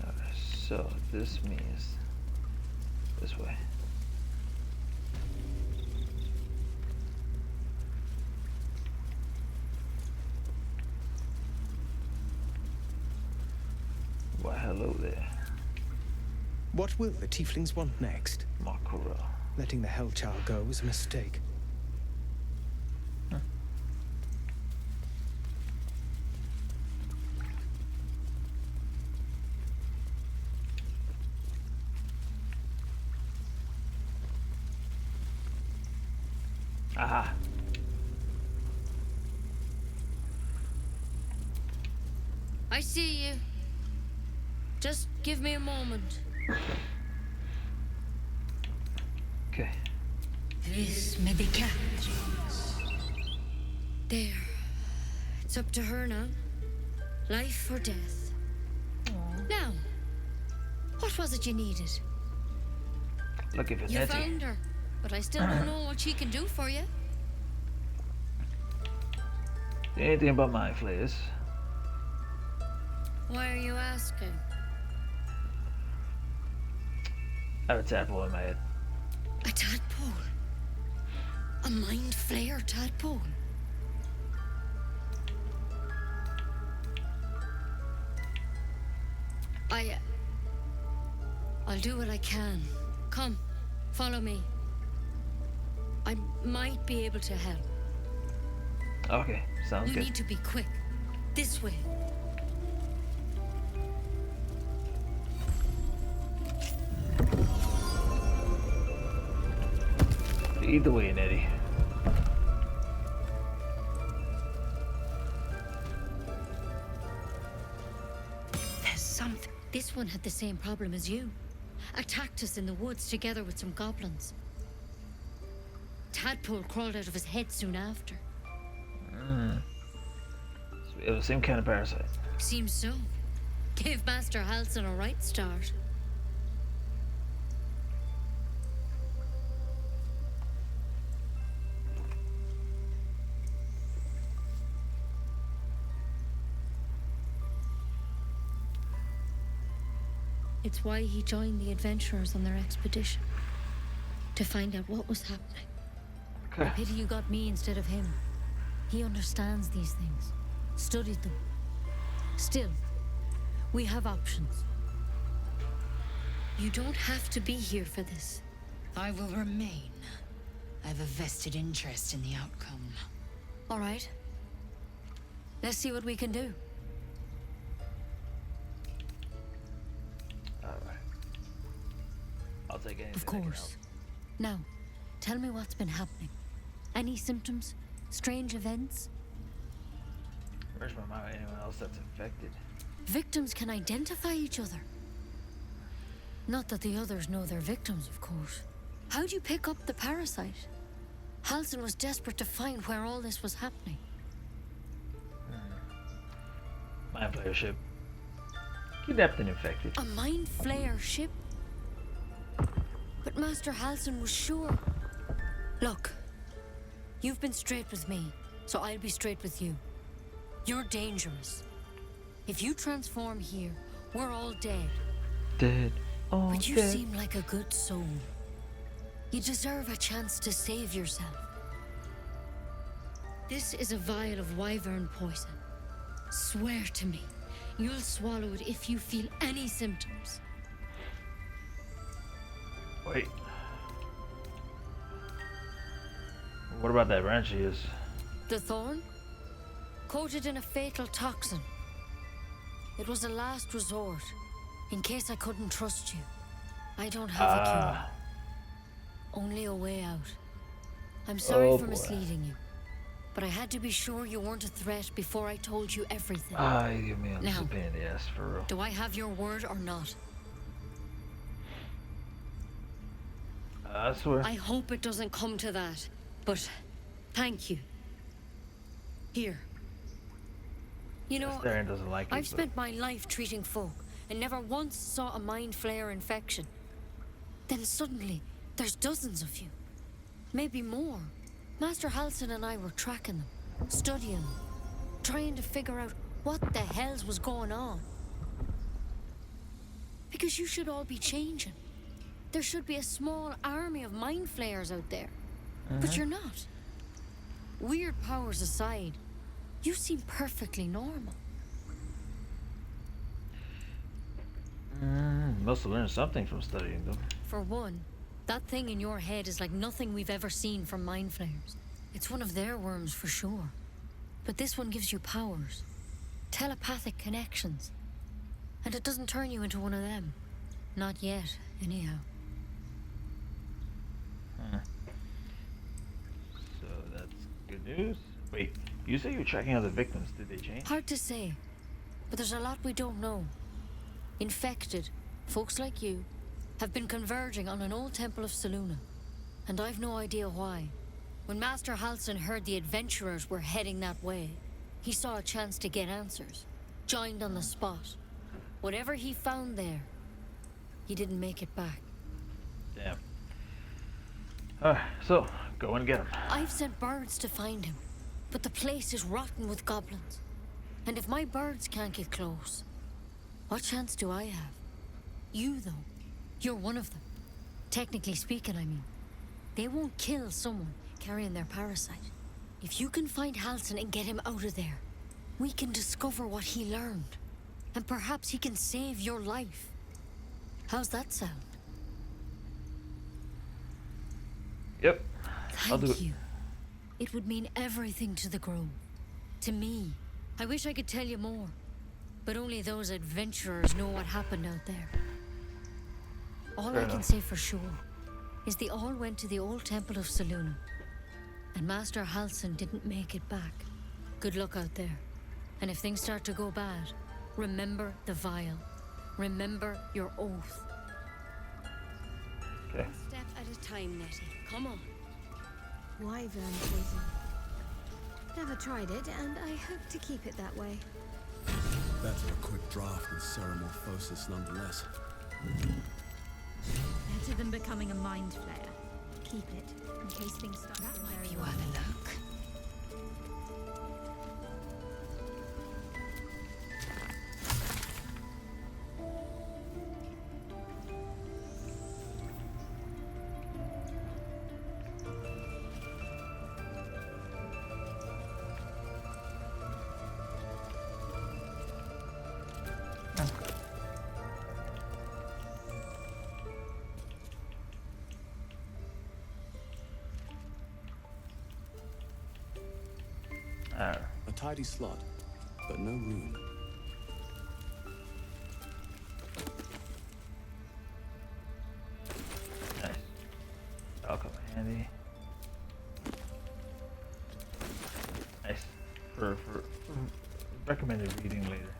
Alright, so this means this way. Why, hello there. What will the tieflings want next? Makura. Letting the Hellchild go was a mistake. Aha. I see you. Just give me a moment. Okay. This may be cat. There. It's up to her now. Life or death. Now, what was it you needed? Looking for You Nettie. found her, but I still don't know what she can do for you. Anything about my flares? Why are you asking? I have a tadpole in my head. A tadpole? A mind flayer tadpole? I'll do what I can. Come, follow me. I might be able to help. Okay, sounds We good. need to be quick. This way. Either way, Nettie. There's something. This one had the same problem as you. Attacked us in the woods together with some goblins. Tadpole crawled out of his head soon after. So it was the same kind of parasite. Seems so. Gave Master Halsin a right start. It's why he joined the adventurers on their expedition. To find out what was happening. Okay. Pity you got me instead of him. He understands these things. Studied them. Still, we have options. You don't have to be here for this. I will remain. I have a vested interest in the outcome. All right. Let's see what we can do. I'll take anything. Of course. Now, tell me what's been happening. Any symptoms? Strange events? Where's my mind? Anyone else that's infected? Victims can identify each other. Not that the others know they're victims, of course. How'd you pick up the parasite? Halsin was desperate to find where all this was happening. Mind flayer ship. Kidnapped and infected. A mind flayer ship? But Master Halsin was sure. Look, you've been straight with me, so I'll be straight with you. You're dangerous. If you transform here, we're all dead. Dead. Oh, But you dead. seem like a good soul. You deserve a chance to save yourself. This is a vial of wyvern poison. Swear to me, you'll swallow it if you feel any symptoms. Wait. What about that branch he is? The thorn? Coated in a fatal toxin. It was a last resort, in case I couldn't trust you. I don't have a cure. Only a way out. I'm sorry for misleading you, but I had to be sure you weren't a threat before I told you everything. You give me a pain in the ass, for real. Do I have your word or not? I swear. I hope it doesn't come to that, but thank you. Here. You know, doesn't like I've spent my life treating folk and never once saw a mind flayer infection. Then suddenly, there's dozens of you. Maybe more. Master Halsin and I were tracking them, studying them, trying to figure out what the hells was going on. Because you should all be changing. There should be a small army of mind flayers out there. But you're not. Weird powers aside, you seem perfectly normal. Must have learned something from studying them. For one, that thing in your head is like nothing we've ever seen from mind flayers. It's one of their worms for sure. But this one gives you powers. Telepathic connections. And it doesn't turn you into one of them. Not yet, anyhow. So that's good news. Wait, you say you're tracking other victims. Did they change? Hard to say, but there's a lot we don't know. Infected, folks like you, have been converging on an old temple of Selûne, and I've no idea why. When Master Halsin heard the adventurers were heading that way, he saw a chance to get answers, joined on the spot. Whatever he found there, he didn't make it back. Damn. Alright, so, go and get him. I've sent birds to find him, but the place is rotten with goblins. And if my birds can't get close, what chance do I have? You, though, you're one of them. Technically speaking, I mean. They won't kill someone carrying their parasite. If you can find Halsin and get him out of there, we can discover what he learned. And perhaps he can save your life. How's that sound? Yep. I'll do Thank it. you. It would mean everything to the Grove. To me. I wish I could tell you more. But only those adventurers know what happened out there. All Fair I can enough. say for sure is they all went to the old temple of Selûne. And Master Halsin didn't make it back. Good luck out there. And if things start to go bad, remember the vial. Remember your oath. Okay. Step at a time, Nettie. Come on. Wyvern poison. Never tried it, and I hope to keep it that way. Better a quick draft than Ceramorphosis nonetheless. Better than becoming a mind flayer. Keep it, in case things start out very You well. have a look. A tidy slot, but no room. Nice. That'll come in handy. Nice. For recommended reading later.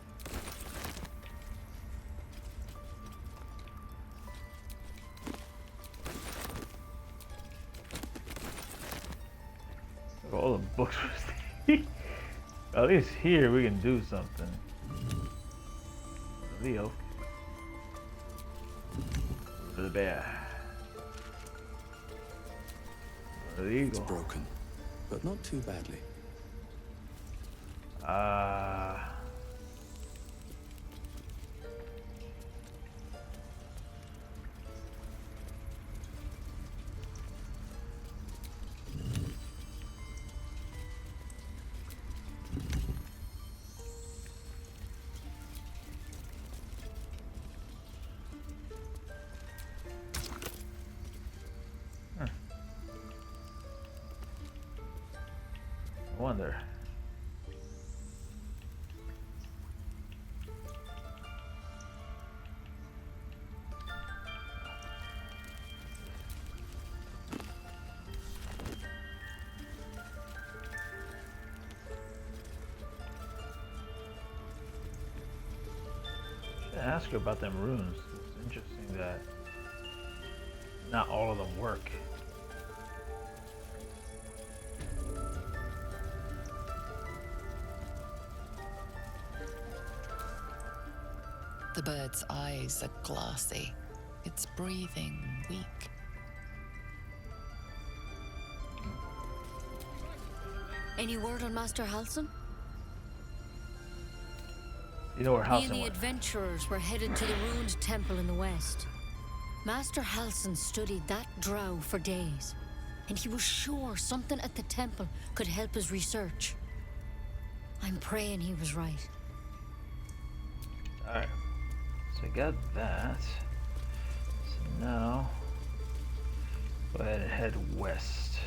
All the books we're at least here we can do something. Leo. To the bear. To the eagle. It's broken, but not too badly. I wonder. Ask her about them runes. It's interesting that not all of them work. The bird's eyes are glassy, its breathing weak. Any word on Master Halsin? You know where He Halsin and the went. adventurers were headed to the ruined temple in the west. Master Halsin studied that drow for days, and he was sure something at the temple could help his research. I'm praying he was right. Alright. So we got that. So now go ahead and head west.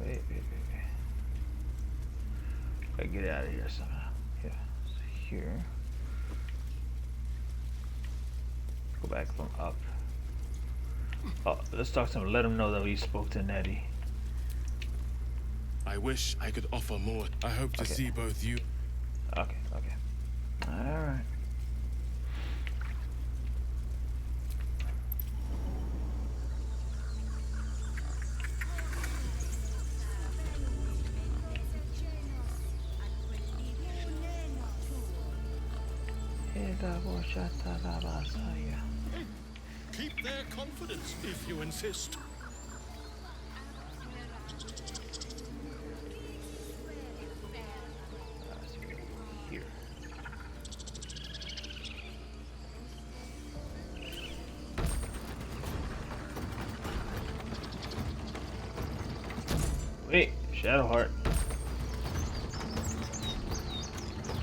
Wait. I get out of here somehow. Yeah, so here. Go back from up. Oh, let's talk to him. Let him know that we spoke to Nettie. I wish I could offer more. I hope to see both you. Okay. All right. Keep their confidence if you insist. Here. Wait, Shadowheart.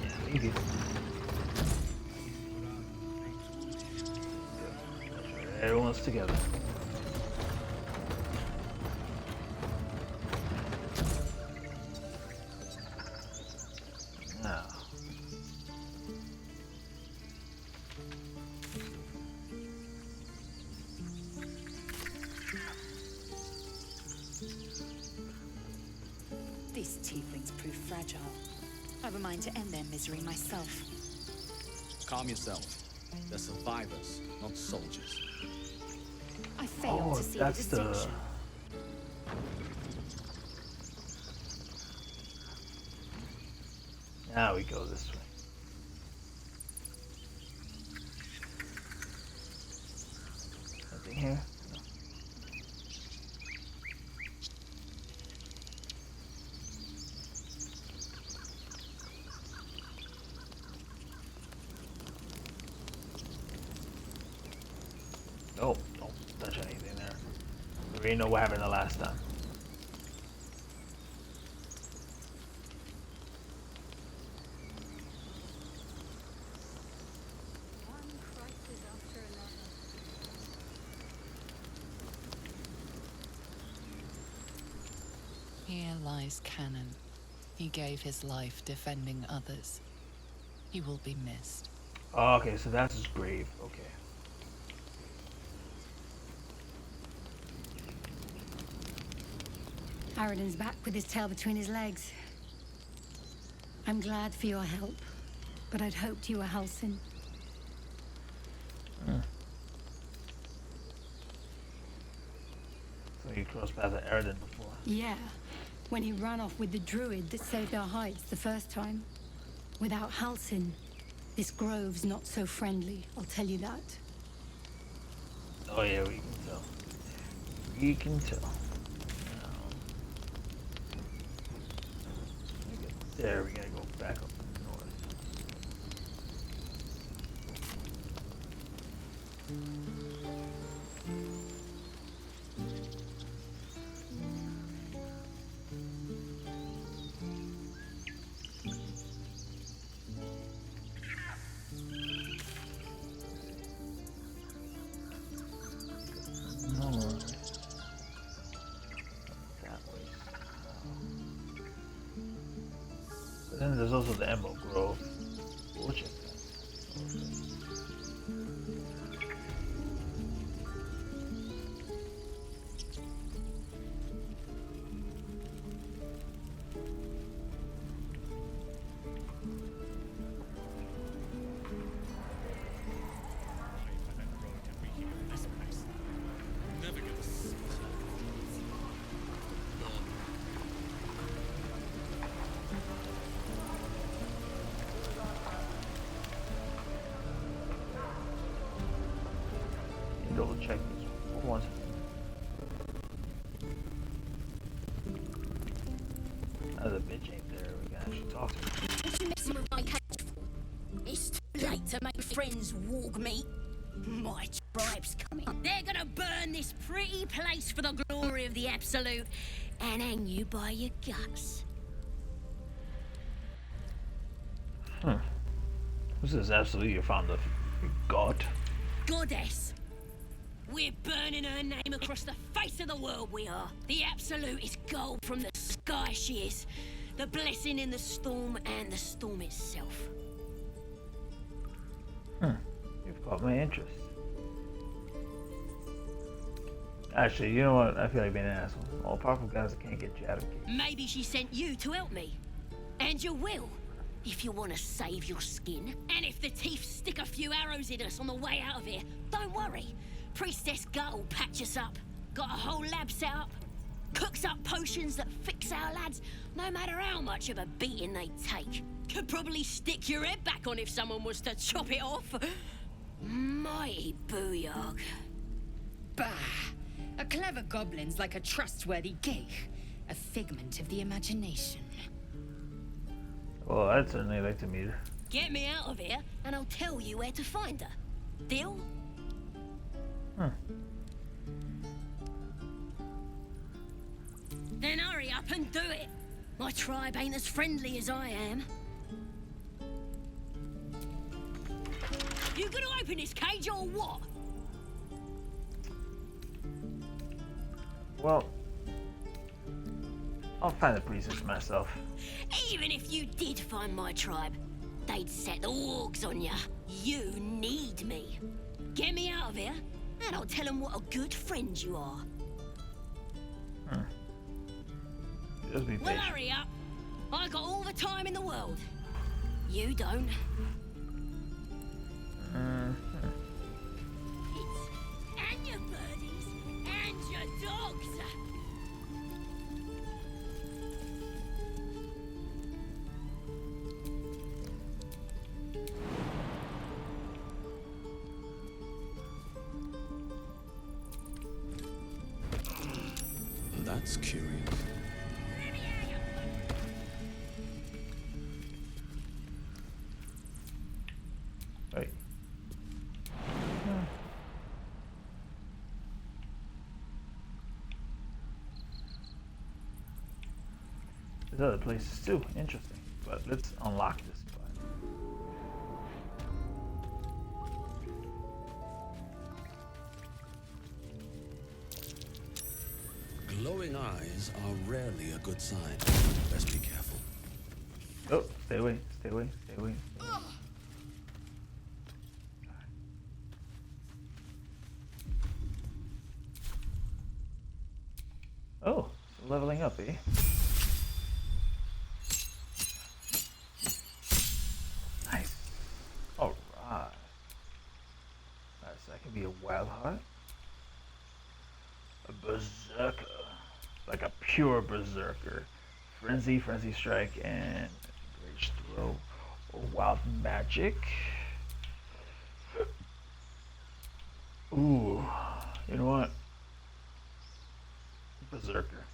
Yeah, leave it. Everyone's together. Now. These tieflings prove fragile. I have a mind to end their misery myself. Calm yourself. They're survivors, not soldiers. I fail to see the distinction. Now we go this way. Nothing here? No. Oh, don't touch anything there. We already know what happened the last time. Here lies Cannon. He gave his life defending others. He will be missed. Oh, okay, so that's his grave. Okay. Aradin's back with his tail between his legs. I'm glad for your help, but I'd hoped you were Halsin. So you crossed paths with Aradin before. Yeah, when he ran off with the Druid that saved our hides the first time. Without Halsin, this grove's not so friendly, I'll tell you that. Oh yeah, we can tell. We can tell. There, we gotta go back up north. there's also the Emerald Grove. We'll check that. Double check this one. Another bitch ain't there. We can actually talk to her. What you messing with my cage for? It's too late to make friends walk me. My tribe's coming. They're gonna burn this pretty place for the glory of the Absolute and hang you by your guts. Who's this Absolute you found the god? Goddess. We're burning her name across the face of the world, we are. The Absolute is gold from the sky, she is. The blessing in the storm and the storm itself. You've caught my interest. Actually, you know what? I feel like being an asshole. All powerful guys that can't get you out of the cage. Maybe she sent you to help me. And you will, if you want to save your skin. And if the teeth stick a few arrows in us on the way out of here, don't worry. Priestess Gael will patch us up. Got a whole lab set up. Cooks up potions that fix our lads, no matter how much of a beating they take. Could probably stick your head back on if someone was to chop it off. Mighty booyog. Bah! A clever goblin's like a trustworthy gig. A figment of the imagination. Well, I'd certainly like to meet her. Get me out of here, and I'll tell you where to find her. Deal? Then hurry up and do it. My tribe ain't as friendly as I am. You gonna open this cage or what? Well, I'll find the priestess myself. Even if you did find my tribe, they'd set the wargs on ya. You need me. Get me out of here, and I'll tell them what a good friend you are. Just be Well, patient. hurry up. I got all the time in the world. You don't. And your birdies, and your dogs. That's curious. Right. There's other places too. Interesting. But let's unlock this spot. Glowing eyes are rarely a good sign. Best be careful. Oh, stay away, stay away, stay away. Oh, so leveling up, eh? Nice. Alright. Alright, so that can be a wild heart. A berserker. Like a pure berserker. Frenzy, frenzy strike, and rage throw. Or wild magic. Ooh. You know what? Berserker.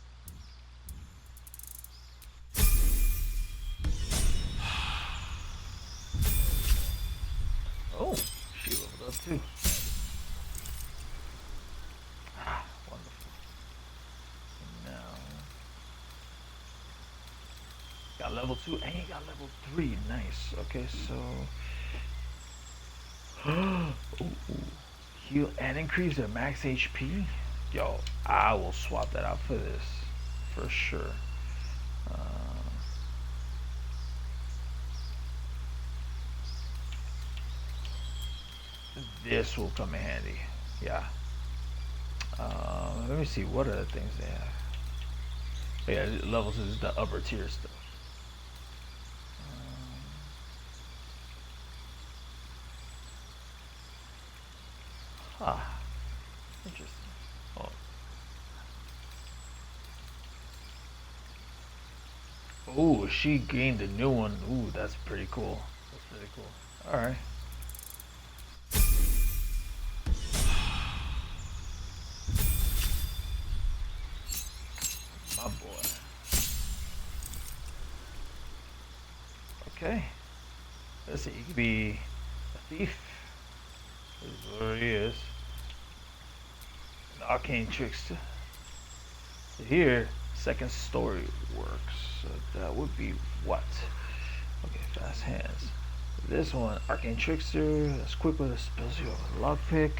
Oh, she leveled up too. Ah, wonderful. And now got level 2 and you got level 3. Nice. Okay, so ooh. Heal and increase their max HP. Yo, I will swap that out for this, for sure. this will come in handy. Yeah. Let me see what other things they have. Yeah, levels is the upper tier stuff. Interesting. Oh, she gained a new one. Ooh, that's pretty cool. That's pretty cool. All right. My boy. Okay. Let's see. He could be a thief. This is what he is. An arcane trickster. So here, second story works. So that would be what? Okay, fast hands. This one, arcane trickster. That's quick with a spells you have a lockpick.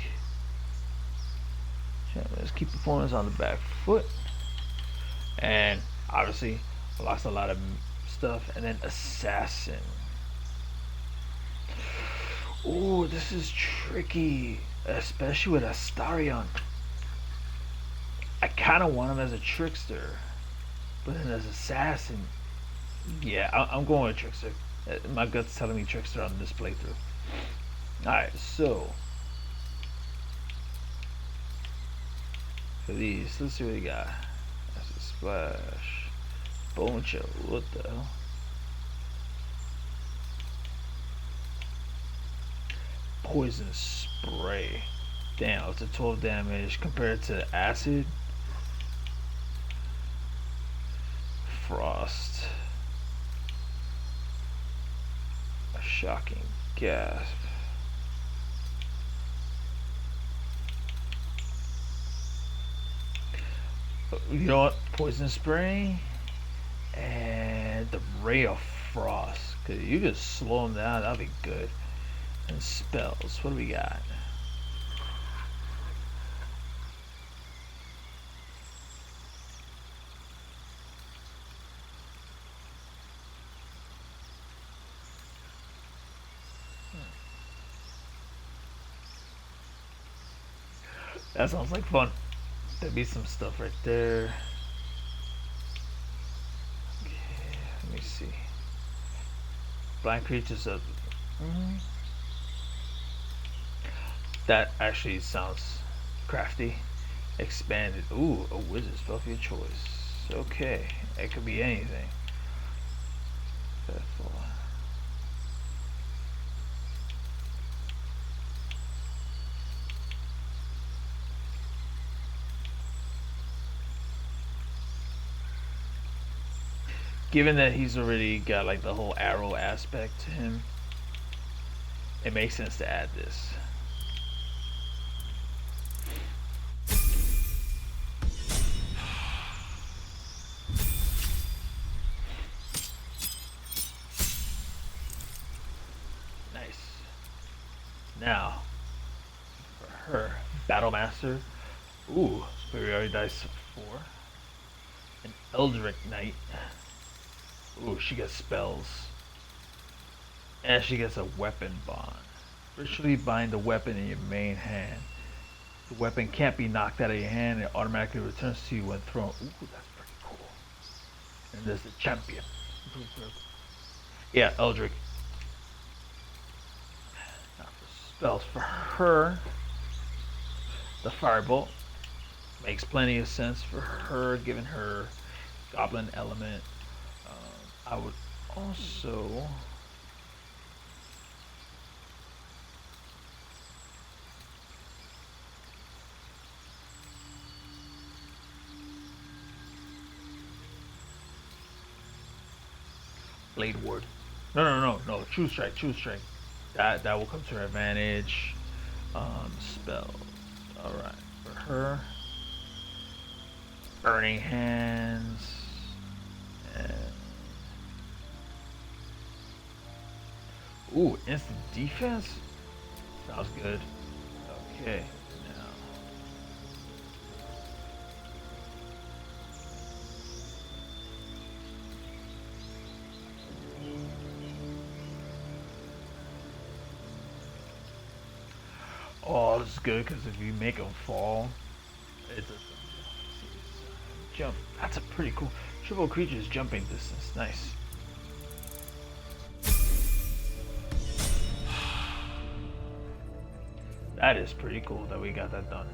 Let's keep performance on the back foot. And obviously unlocks a lot of stuff. And then assassin. Oh, this is tricky, especially with Astarion. I kind of want him as a trickster, but then as assassin, yeah, I'm going with trickster. My gut's telling me trickster on this playthrough. Alright, so for these, let's see what we got. That's a splash. Bone chill, what the hell? Poison spray. Damn, it's a 12 damage compared to acid. Frost. A shocking gasp. You know what? Poison spray and the ray of frost. Cause you just slow them down. That'll be good. And spells. What do we got? That sounds like fun. There'll be some stuff right there. Okay, let me see. Blind creatures of. That actually sounds crafty. Expanded. Ooh, a wizard spell of your choice. Okay, it could be anything. Careful. Given that he's already got like the whole arrow aspect to him, it makes sense to add this. Nice. Now, for her, Battle Master. Ooh, superiority dice 4. An Eldritch Knight. Ooh, she gets spells. And she gets a weapon bond. Virtually bind the weapon in your main hand. The weapon can't be knocked out of your hand. It automatically returns to you when thrown. Ooh, that's pretty cool. And there's the champion. Yeah, Eldritch. Now for spells for her. The Firebolt. Makes plenty of sense for her, given her goblin element. I would also Blade Ward. No. True Strike. That will come to her advantage. Spells. All right, for her. Burning Hands. And ooh, instant defense? Sounds good. Okay, now. Oh, this is good because if you make them fall, it's a jump. That's a pretty cool. Triple creatures jumping distance. Nice. That is pretty cool that we got that done.